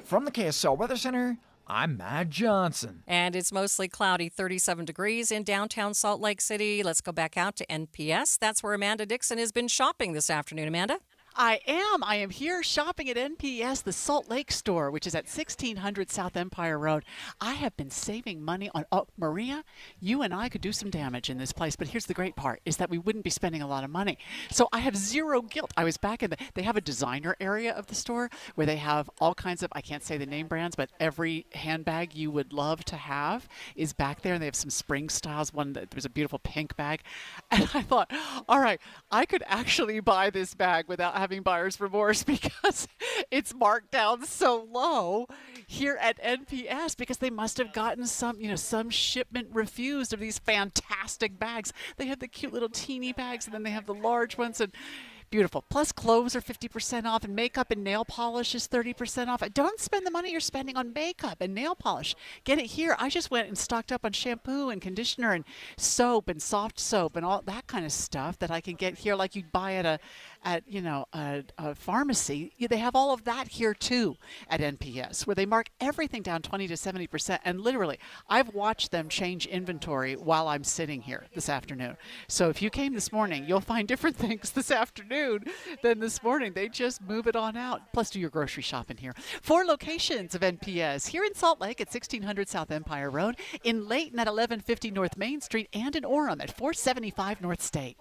S13: From the KSL Weather Center, I'm Matt Johnson.
S3: And it's mostly cloudy, 37 degrees in downtown Salt Lake City. Let's go back out to NPS. That's where Amanda Dixon has been shopping this afternoon. Amanda?
S14: I am here shopping at NPS, the Salt Lake store, which is at 1600 South Empire Road. I have been saving money on, Maria, you and I could do some damage in this place, but here's the great part, is that we wouldn't be spending a lot of money. So I have zero guilt. I was back in they have a designer area of the store where they have all kinds of, I can't say the name brands, but every handbag you would love to have is back there, and they have some spring styles. There's a beautiful pink bag. And I thought, all right, I could actually buy this bag without having buyer's remorse because it's marked down so low here at NPS because they must have gotten some shipment refused of these fantastic bags. They have the cute little teeny bags, and then they have the large ones, and beautiful. Plus, clothes are 50% off, and makeup and nail polish is 30% off. Don't spend the money you're spending on makeup and nail polish. Get it here. I just went and stocked up on shampoo and conditioner and soap and soft soap and all that kind of stuff that I can get here like you'd buy at a pharmacy. They have all of that here, too, at NPS, where they mark everything down 20 to 70%. And literally, I've watched them change inventory while I'm sitting here this afternoon. So if you came this morning, you'll find different things this afternoon than this morning. They just move it on out. Plus, do your grocery shopping here. 4 locations of NPS here in Salt Lake at 1600 South Empire Road, in Layton at 1150 North Main Street, and in Orem at 475 North State.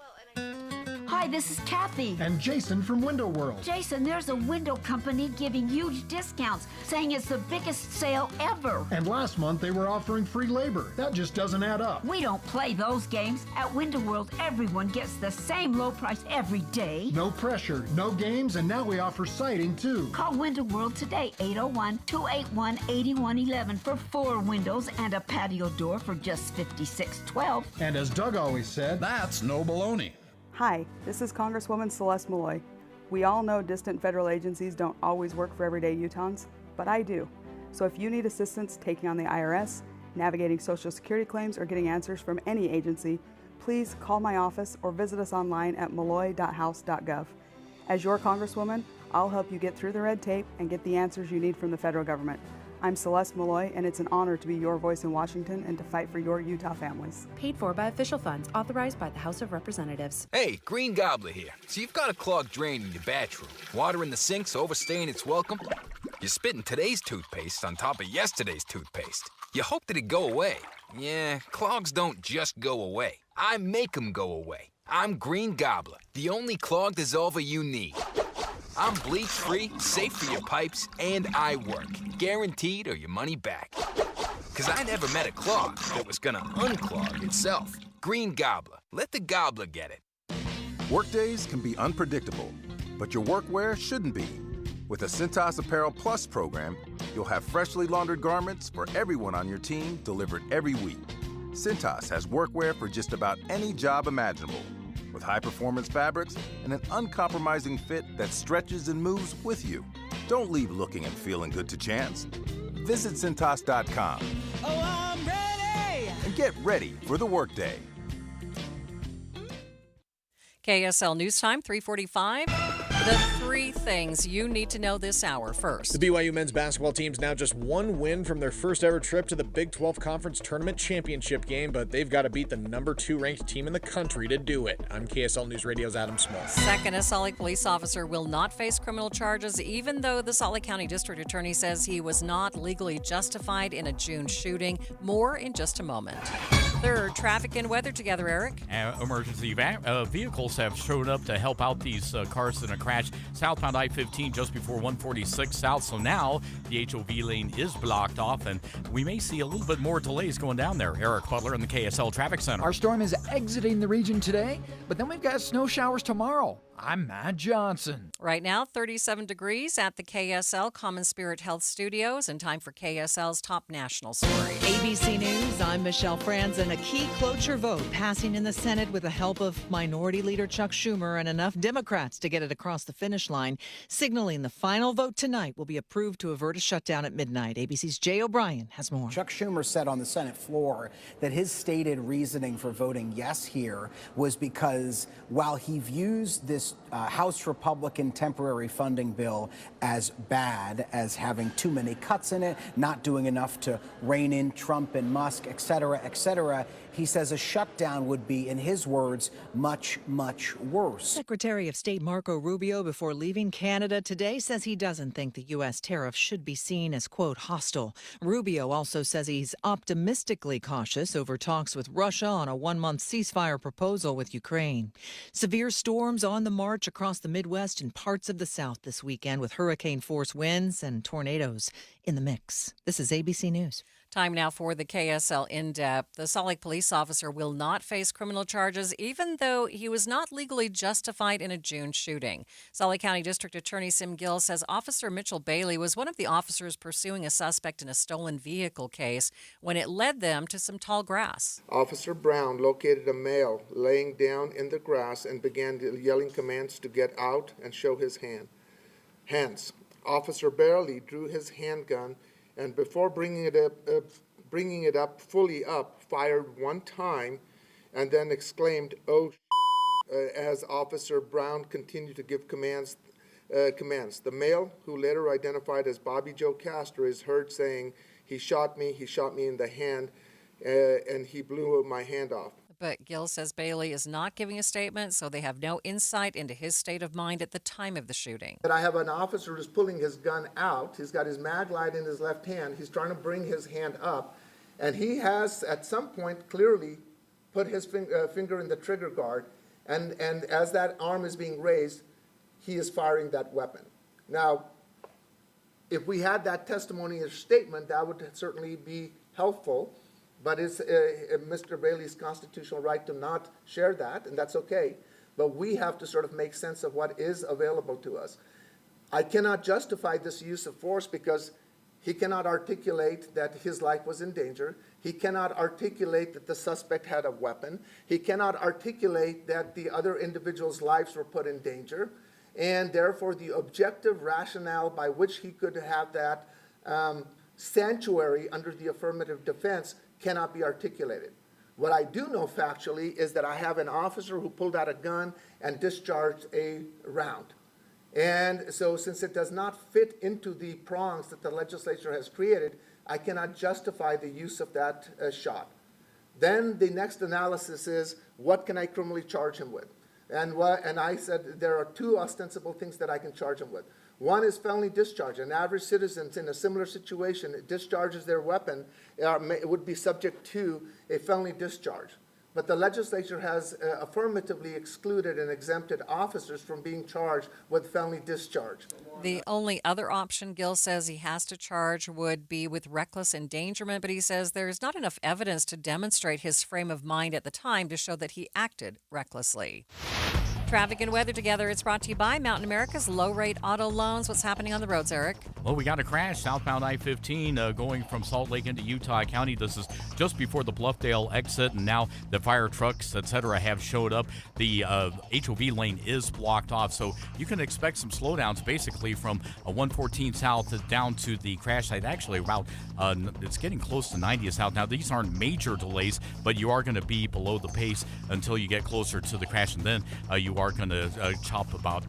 S15: Hi, this is Kathy.
S16: And Jason from Window World.
S15: Jason, there's a window company giving huge discounts, saying it's the biggest sale ever.
S16: And last month they were offering free labor. That just doesn't add up.
S15: We don't play those games. At Window World, everyone gets the same low price every day.
S16: No pressure, no games, and now we offer siding too.
S15: Call Window World today, 801-281-8111 for 4 windows and a patio door for just $56.12.
S16: And as Doug always said, that's no baloney.
S17: Hi, this is Congresswoman Celeste Malloy. We all know distant federal agencies don't always work for everyday Utahns, but I do. So if you need assistance taking on the IRS, navigating Social Security claims, or getting answers from any agency, please call my office or visit us online at malloy.house.gov. As your Congresswoman, I'll help you get through the red tape and get the answers you need from the federal government. I'm Celeste Malloy, and it's an honor to be your voice in Washington and to fight for your Utah families.
S18: Paid for by official funds, authorized by the House of Representatives.
S19: Hey, Green Gobbler here. So you've got a clogged drain in your bathroom. Water in the sink's overstaying its welcome. You're spitting today's toothpaste on top of yesterday's toothpaste. You hope that it go away. Yeah, clogs don't just go away. I make them go away. I'm Green Gobbler, the only clog dissolver you need. I'm bleach-free, safe for your pipes, and I work. Guaranteed or your money back. Because I never met a clog that was gonna unclog itself. Green Gobbler. Let the gobbler get it.
S20: Workdays can be unpredictable, but your workwear shouldn't be. With the Cintas Apparel Plus program, you'll have freshly laundered garments for everyone on your team delivered every week. Cintas has workwear for just about any job imaginable, with high-performance fabrics and an uncompromising fit that stretches and moves with you. Don't leave looking and feeling good to chance. Visit Cintas.com.
S23: Oh, I'm ready!
S20: And get ready for the workday.
S3: KSL News Time, 3:45. The three things you need to know this hour first.
S21: The BYU men's basketball team's now just one win from their first ever trip to the Big 12 Conference Tournament Championship game, but they've got to beat the number 2 ranked team in the country to do it. I'm KSL News Radio's Adam Small.
S3: Second, a Salt Lake police officer will not face criminal charges, even though the Salt Lake County District Attorney says he was not legally justified in a June shooting. More in just a moment. Third, traffic and weather together, Eric.
S9: Emergency vehicles have showed up to help out these cars in a crash southbound I-15 just before 146 South. So now the HOV lane is blocked off, and we may see a little bit more delays going down there. Eric Butler in the KSL Traffic Center.
S13: Our storm is exiting the region today, but then we've got snow showers tomorrow. I'm Matt Johnson.
S3: Right now, 37 degrees at the KSL Common Spirit Health Studios, and time for KSL's top national story.
S22: ABC News, I'm Michelle Franzen. A key cloture vote passing in the Senate with the help of Minority Leader Chuck Schumer and enough Democrats to get it across the finish line, signaling the final vote tonight will be approved to avert a shutdown at midnight. ABC's Jay O'Brien has more.
S24: Chuck Schumer said on the Senate floor that his stated reasoning for voting yes here was because while he views this House Republican temporary funding bill as bad, as having too many cuts in it, not doing enough to rein in Trump and Musk, et cetera, he says a shutdown would be, in his words, much, much worse.
S22: Secretary of State Marco Rubio, before leaving Canada today, says he doesn't think the U.S. tariff should be seen as, quote, hostile. Rubio also says he's optimistically cautious over talks with Russia on a one-month ceasefire proposal with Ukraine. Severe storms on the march across the Midwest and parts of the South this weekend, with hurricane-force winds and tornadoes in the mix. This is ABC News.
S3: Time now for the KSL In-Depth. The Salt Lake police officer will not face criminal charges, even though he was not legally justified in a June shooting. Salt Lake County District Attorney Sim Gill says Officer Mitchell Bailey was one of the officers pursuing a suspect in a stolen vehicle case when it led them to some tall grass.
S25: Officer Brown located a male laying down in the grass and began yelling commands to get out and show his hands. Officer Bailey drew his handgun and before bringing it up fully up, fired one time, and then exclaimed, "Oh!" As Officer Brown continued to give commands. The male, who later identified as Bobby Joe Castor, is heard saying, he shot me in the hand, and he blew my hand off."
S3: But Gill says Bailey is not giving a statement, so they have no insight into his state of mind at the time of the shooting.
S25: But I have an officer who's pulling his gun out. He's got his mag light in his left hand. He's trying to bring his hand up, and he has, at some point, clearly put his finger in the trigger guard, and as that arm is being raised, he is firing that weapon. Now, if we had that testimony or statement, that would certainly be helpful. But it's Mr. Bailey's constitutional right to not share that, and that's okay. But we have to sort of make sense of what is available to us. I cannot justify this use of force because he cannot articulate that his life was in danger. He cannot articulate that the suspect had a weapon. He cannot articulate that the other individuals' lives were put in danger. And therefore, the objective rationale by which he could have that sanctuary under the affirmative defense cannot be articulated. What I do know factually is that I have an officer who pulled out a gun and discharged a round. And so since it does not fit into the prongs that the legislature has created, I cannot justify the use of that shot. Then the next analysis is, what can I criminally charge him with? And I said there are two ostensible things that I can charge him with. One is felony discharge. An average citizen in a similar situation discharges their weapon, would be subject to a felony discharge. but the legislature has affirmatively excluded and exempted officers from being charged with felony discharge.
S3: The only other option Gill says he has to charge would be with reckless endangerment, but he says there's not enough evidence to demonstrate his frame of mind at the time to show that he acted recklessly. Traffic and weather together. It's brought to you by Mountain America's low-rate auto loans. What's happening on the roads, Eric?
S9: Well, we got a crash southbound I-15 going from Salt Lake into Utah County. This is just before the Bluffdale exit, and now the fire trucks, etc., have showed up. The HOV lane is blocked off, so you can expect some slowdowns basically from 114 south down to the crash site. Actually, about it's getting close to 90 south. Now, these aren't major delays, but you are going to be below the pace until you get closer to the crash, and then you are going to chop about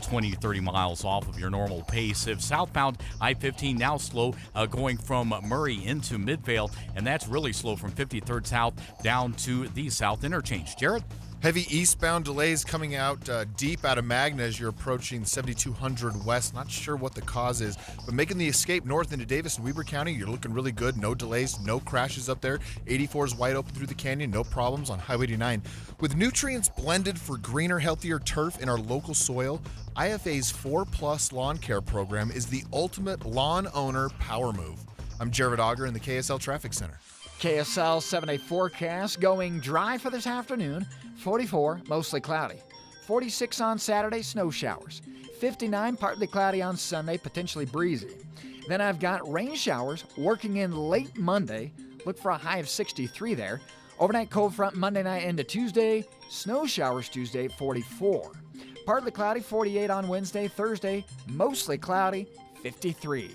S9: 20, 30 miles off of your normal pace. If southbound I-15 now slow going from Murray into Midvale, and that's really slow from 53rd South down to the South Interchange. Jared?
S10: Heavy eastbound delays coming out deep out of Magna as you're approaching 7200 West. Not sure what the cause is, but making the escape north into Davis and Weber County, you're looking really good. No delays, no crashes up there. 84 is wide open through the canyon, no problems on Highway 89. With nutrients blended for greener, healthier turf in our local soil, IFA's 4+ lawn care program is the ultimate lawn owner power move. I'm Jared Auger in the KSL Traffic Center.
S13: KSL 7-day forecast going dry for this afternoon. 44, mostly cloudy. 46 on Saturday, snow showers. 59, partly cloudy on Sunday, potentially breezy. Then I've got rain showers working in late Monday. Look for a high of 63 there. Overnight cold front Monday night into Tuesday. Snow showers Tuesday, 44. Partly cloudy, 48 on Wednesday. Thursday, mostly cloudy, 53.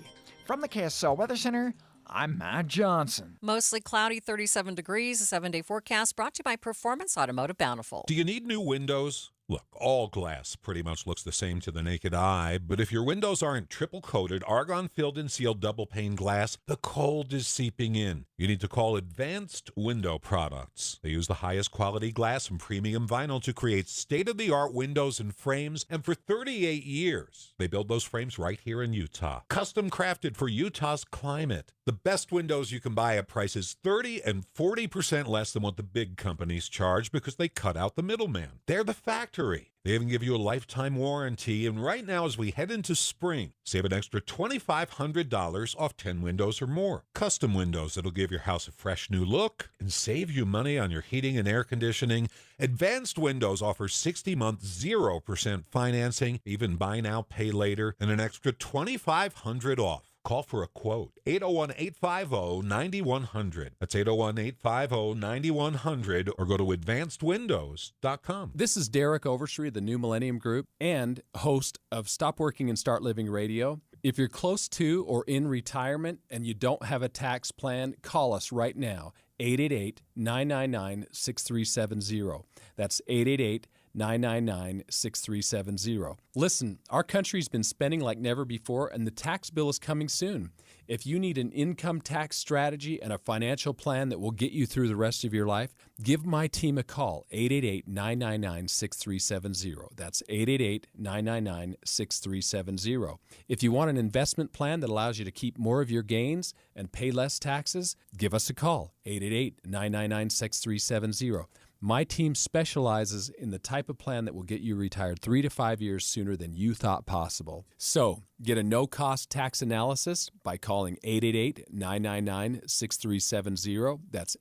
S13: From the KSL Weather Center, I'm Matt Johnson.
S3: Mostly cloudy, 37 degrees. A 7-day forecast brought to you by Performance Automotive Bountiful.
S11: Do you need new windows? Look, all glass pretty much looks the same to the naked eye, but if your windows aren't triple-coated, argon-filled and sealed double-pane glass, the cold is seeping in. You need to call Advanced Window Products. They use the highest quality glass and premium vinyl to create state-of-the-art windows and frames, and for 38 years, they build those frames right here in Utah. Custom crafted for Utah's climate. The best windows you can buy at prices 30 and 40% less than what the big companies charge because they cut out the middleman. They're the factory. They even give you a lifetime warranty, and right now as we head into spring, save an extra $2,500 off 10 windows or more. Custom windows that'll give your house a fresh new look and save you money on your heating and air conditioning. Advanced Windows offers 60-month 0% financing, even buy now, pay later, and an extra $2,500 off. Call for a quote. 801-850-9100. That's 801-850-9100, or go to advancedwindows.com.
S1: This is Derek Overstreet of the New Millennium Group and host of Stop Working and Start Living Radio. If you're close to or in retirement and you don't have a tax plan, call us right now. 888-999-6370. That's 888-999-6370. Listen, our country's been spending like never before, and the tax bill is coming soon. If you need an income tax strategy and a financial plan that will get you through the rest of your life, give my team a call, 888-999-6370. That's 888-999-6370. If you want an investment plan that allows you to keep more of your gains and pay less taxes, give us a call, 888-999-6370. My team specializes in the type of plan that will get you retired 3 to 5 years sooner than you thought possible. So, get a no-cost tax analysis by calling 888-999-6370. That's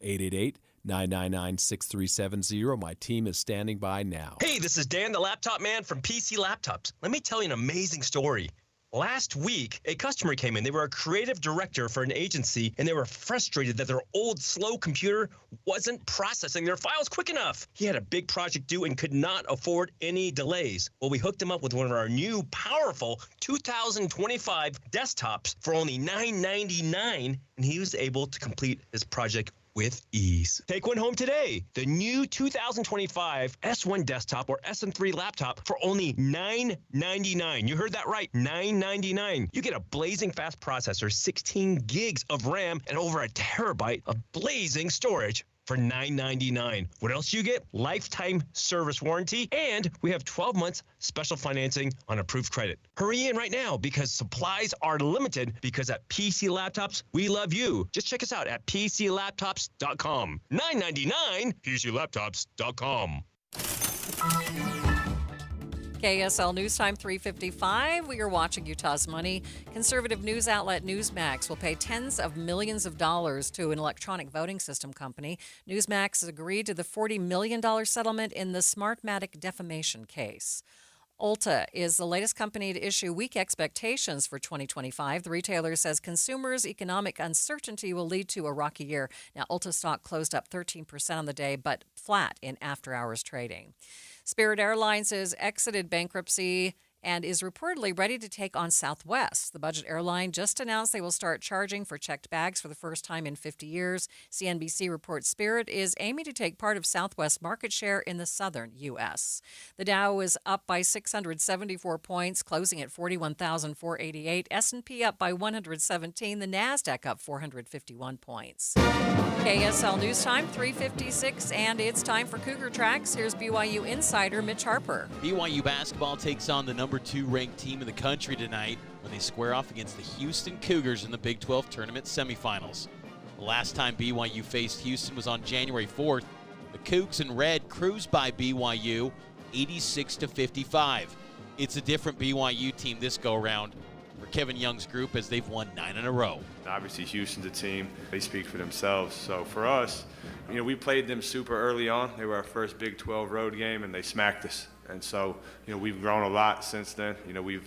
S1: 888-999-6370. My team is standing by now.
S2: Hey, this is Dan, the laptop man from PC Laptops. Let me tell you an amazing story. Last week, a customer came in. They were a creative director for an agency, and they were frustrated that their old, slow computer wasn't processing their files quick enough. He had a big project due and could not afford any delays. Well, we hooked him up with one of our new, powerful 2025 desktops for only $999, and he was able to complete his project with ease. Take one home today. The new 2025 S1 desktop or SM3 laptop for only $999. You heard that right, $999. You get a blazing fast processor, 16 gigs of RAM, and over a terabyte of blazing storage for $9.99. What else do you get? Lifetime service warranty, and we have 12 months special financing on approved credit. Hurry in right now because supplies are limited, because at PC Laptops, we love you. Just check us out at PCLaptops.com. $9.99, PCLaptops.com.
S3: KSL News Time 3:55. We are watching Utah's money. Conservative news outlet Newsmax will pay tens of millions of dollars to an electronic voting system company. Newsmax has agreed to the $40 million settlement in the Smartmatic defamation case. Ulta is the latest company to issue weak expectations for 2025. The retailer says consumers' economic uncertainty will lead to a rocky year. Now, Ulta stock closed up 13% on the day, but flat in after-hours trading. Spirit Airlines has exited bankruptcy and is reportedly ready to take on Southwest. The budget airline just announced they will start charging for checked bags for the first time in 50 years. CNBC reports Spirit is aiming to take part of Southwest's market share in the southern U.S. The Dow is up by 674 points, closing at 41,488. S&P up by 117. The NASDAQ up 451 points. KSL News Time, 3:56, and it's time for Cougar Tracks. Here's BYU insider Mitch Harper.
S4: BYU basketball takes on the number 2 ranked team in the country tonight when they square off against the Houston Cougars in the Big 12 tournament semifinals. The last time BYU faced Houston was on January 4th. The Cougs in red cruised by BYU 86-55. It's a different BYU team this go-around for Kevin Young's group as they've won 9 in a row.
S5: Obviously, Houston's a team. They speak for themselves. So for us, we played them super early on. They were our first Big 12 road game, and they smacked us. And so, we've grown a lot since then. We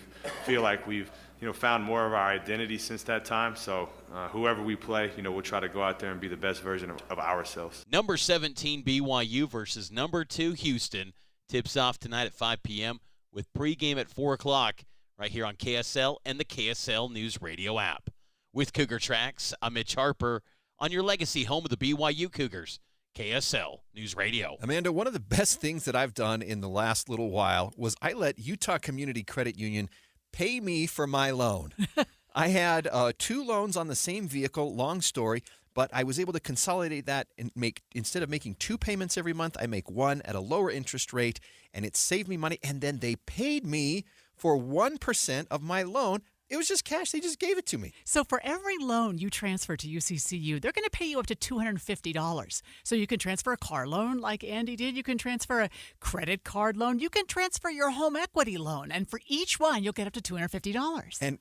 S5: feel like we've, found more of our identity since that time. So whoever we play, we'll try to go out there and be the best version of ourselves.
S4: Number 17 BYU versus number 2 Houston tips off tonight at 5 p.m. with pregame at 4 o'clock right here on KSL and the KSL News Radio app. With Cougar Tracks, I'm Mitch Harper on your legacy home of the BYU Cougars. KSL News Radio.
S6: Amanda, one of the best things that I've done in the last little while was I let Utah Community Credit Union pay me for my loan. I had 2 loans on the same vehicle, long story, but I was able to consolidate that and instead of making 2 payments every month, I make 1 at a lower interest rate, and it saved me money, and then they paid me for 1% of my loan. It was just cash. They just gave it to me.
S14: So for every loan you transfer to UCCU, they're going to pay you up to $250. So you can transfer a car loan like Andy did. You can transfer a credit card loan. You can transfer your home equity loan. And for each one, you'll get up to $250.
S6: And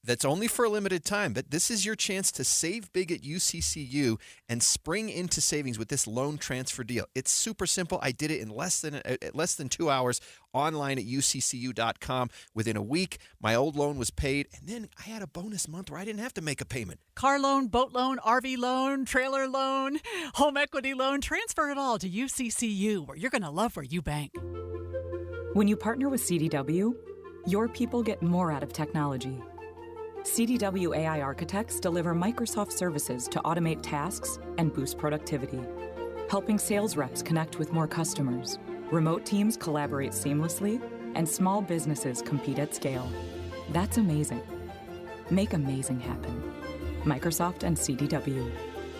S6: that's only for a limited time, but this is your chance to save big at UCCU and spring into savings with this loan transfer deal. It's super simple. I did it in less than 2 hours online at uccu.com. Within a week, my old loan was paid, and then I had a bonus month where I didn't have to make a payment.
S14: Car loan, boat loan, RV loan, trailer loan, home equity loan, transfer it all to UCCU, where you're going to love where you bank.
S8: When you partner with CDW, your people get more out of technology. CDW AI architects deliver Microsoft services to automate tasks and boost productivity, helping sales reps connect with more customers, remote teams collaborate seamlessly, and small businesses compete at scale. That's amazing. Make amazing happen. Microsoft and CDW.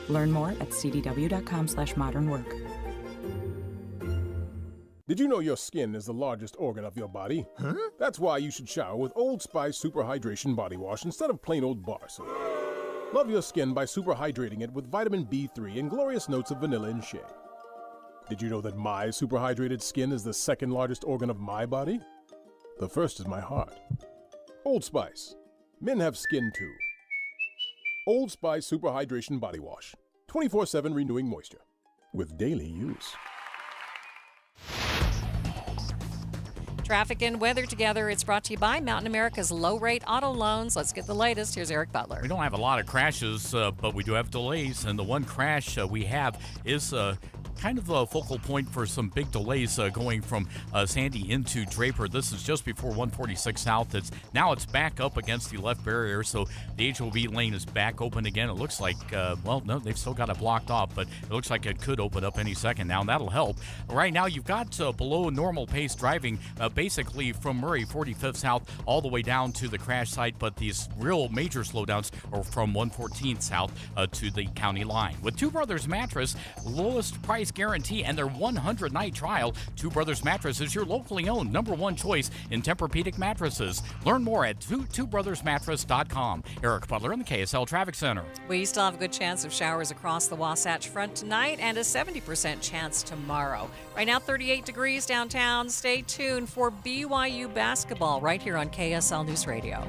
S8: Learn more at cdw.com/modernwork.
S12: Did you know your skin is the largest organ of your body? Huh? That's why you should shower with Old Spice Super Hydration Body Wash instead of plain old bar soap. Love your skin by super hydrating it with vitamin B3 and glorious notes of vanilla and shea. Did you know that my super hydrated skin is the second largest organ of my body? The first is my heart. Old Spice. Men have skin too. Old Spice Super Hydration Body Wash. 24/7 renewing moisture. With daily use.
S3: Traffic and weather together. It's brought to you by Mountain America's low-rate auto loans. Let's get the latest. Here's Eric Butler.
S9: We don't have a lot of crashes, but we do have delays. And the one crash we have is kind of the focal point for some big delays going from Sandy into Draper. This is just before 146 South. Now it's back up against the left barrier, so the HOV lane is back open again. It looks like, no, they've still got it blocked off, but it looks like it could open up any second now, and that'll help. Right now, you've got below normal pace driving basically from Murray 45th South all the way down to the crash site, but these real major slowdowns are from 114th South to the county line. With Two Brothers Mattress, lowest price guarantee and their 100-night trial, Two Brothers Mattress is your locally owned #1 choice in Tempur-Pedic mattresses. Learn more at twobrothersmattress.com. Eric Butler in the KSL Traffic Center.
S3: We still have a good chance of showers across the Wasatch Front tonight and a 70% chance tomorrow. Right now, 38 degrees downtown. Stay tuned for BYU basketball right here on KSL News Radio.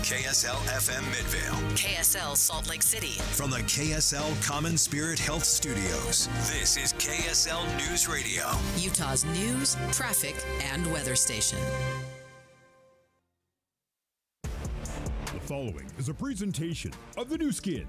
S7: KSL FM Midvale.
S15: KSL Salt Lake City.
S7: From the KSL Common Spirit Health Studios, this is KSL News Radio.
S15: Utah's news, traffic, and weather station.
S16: The following is a presentation of the new skin.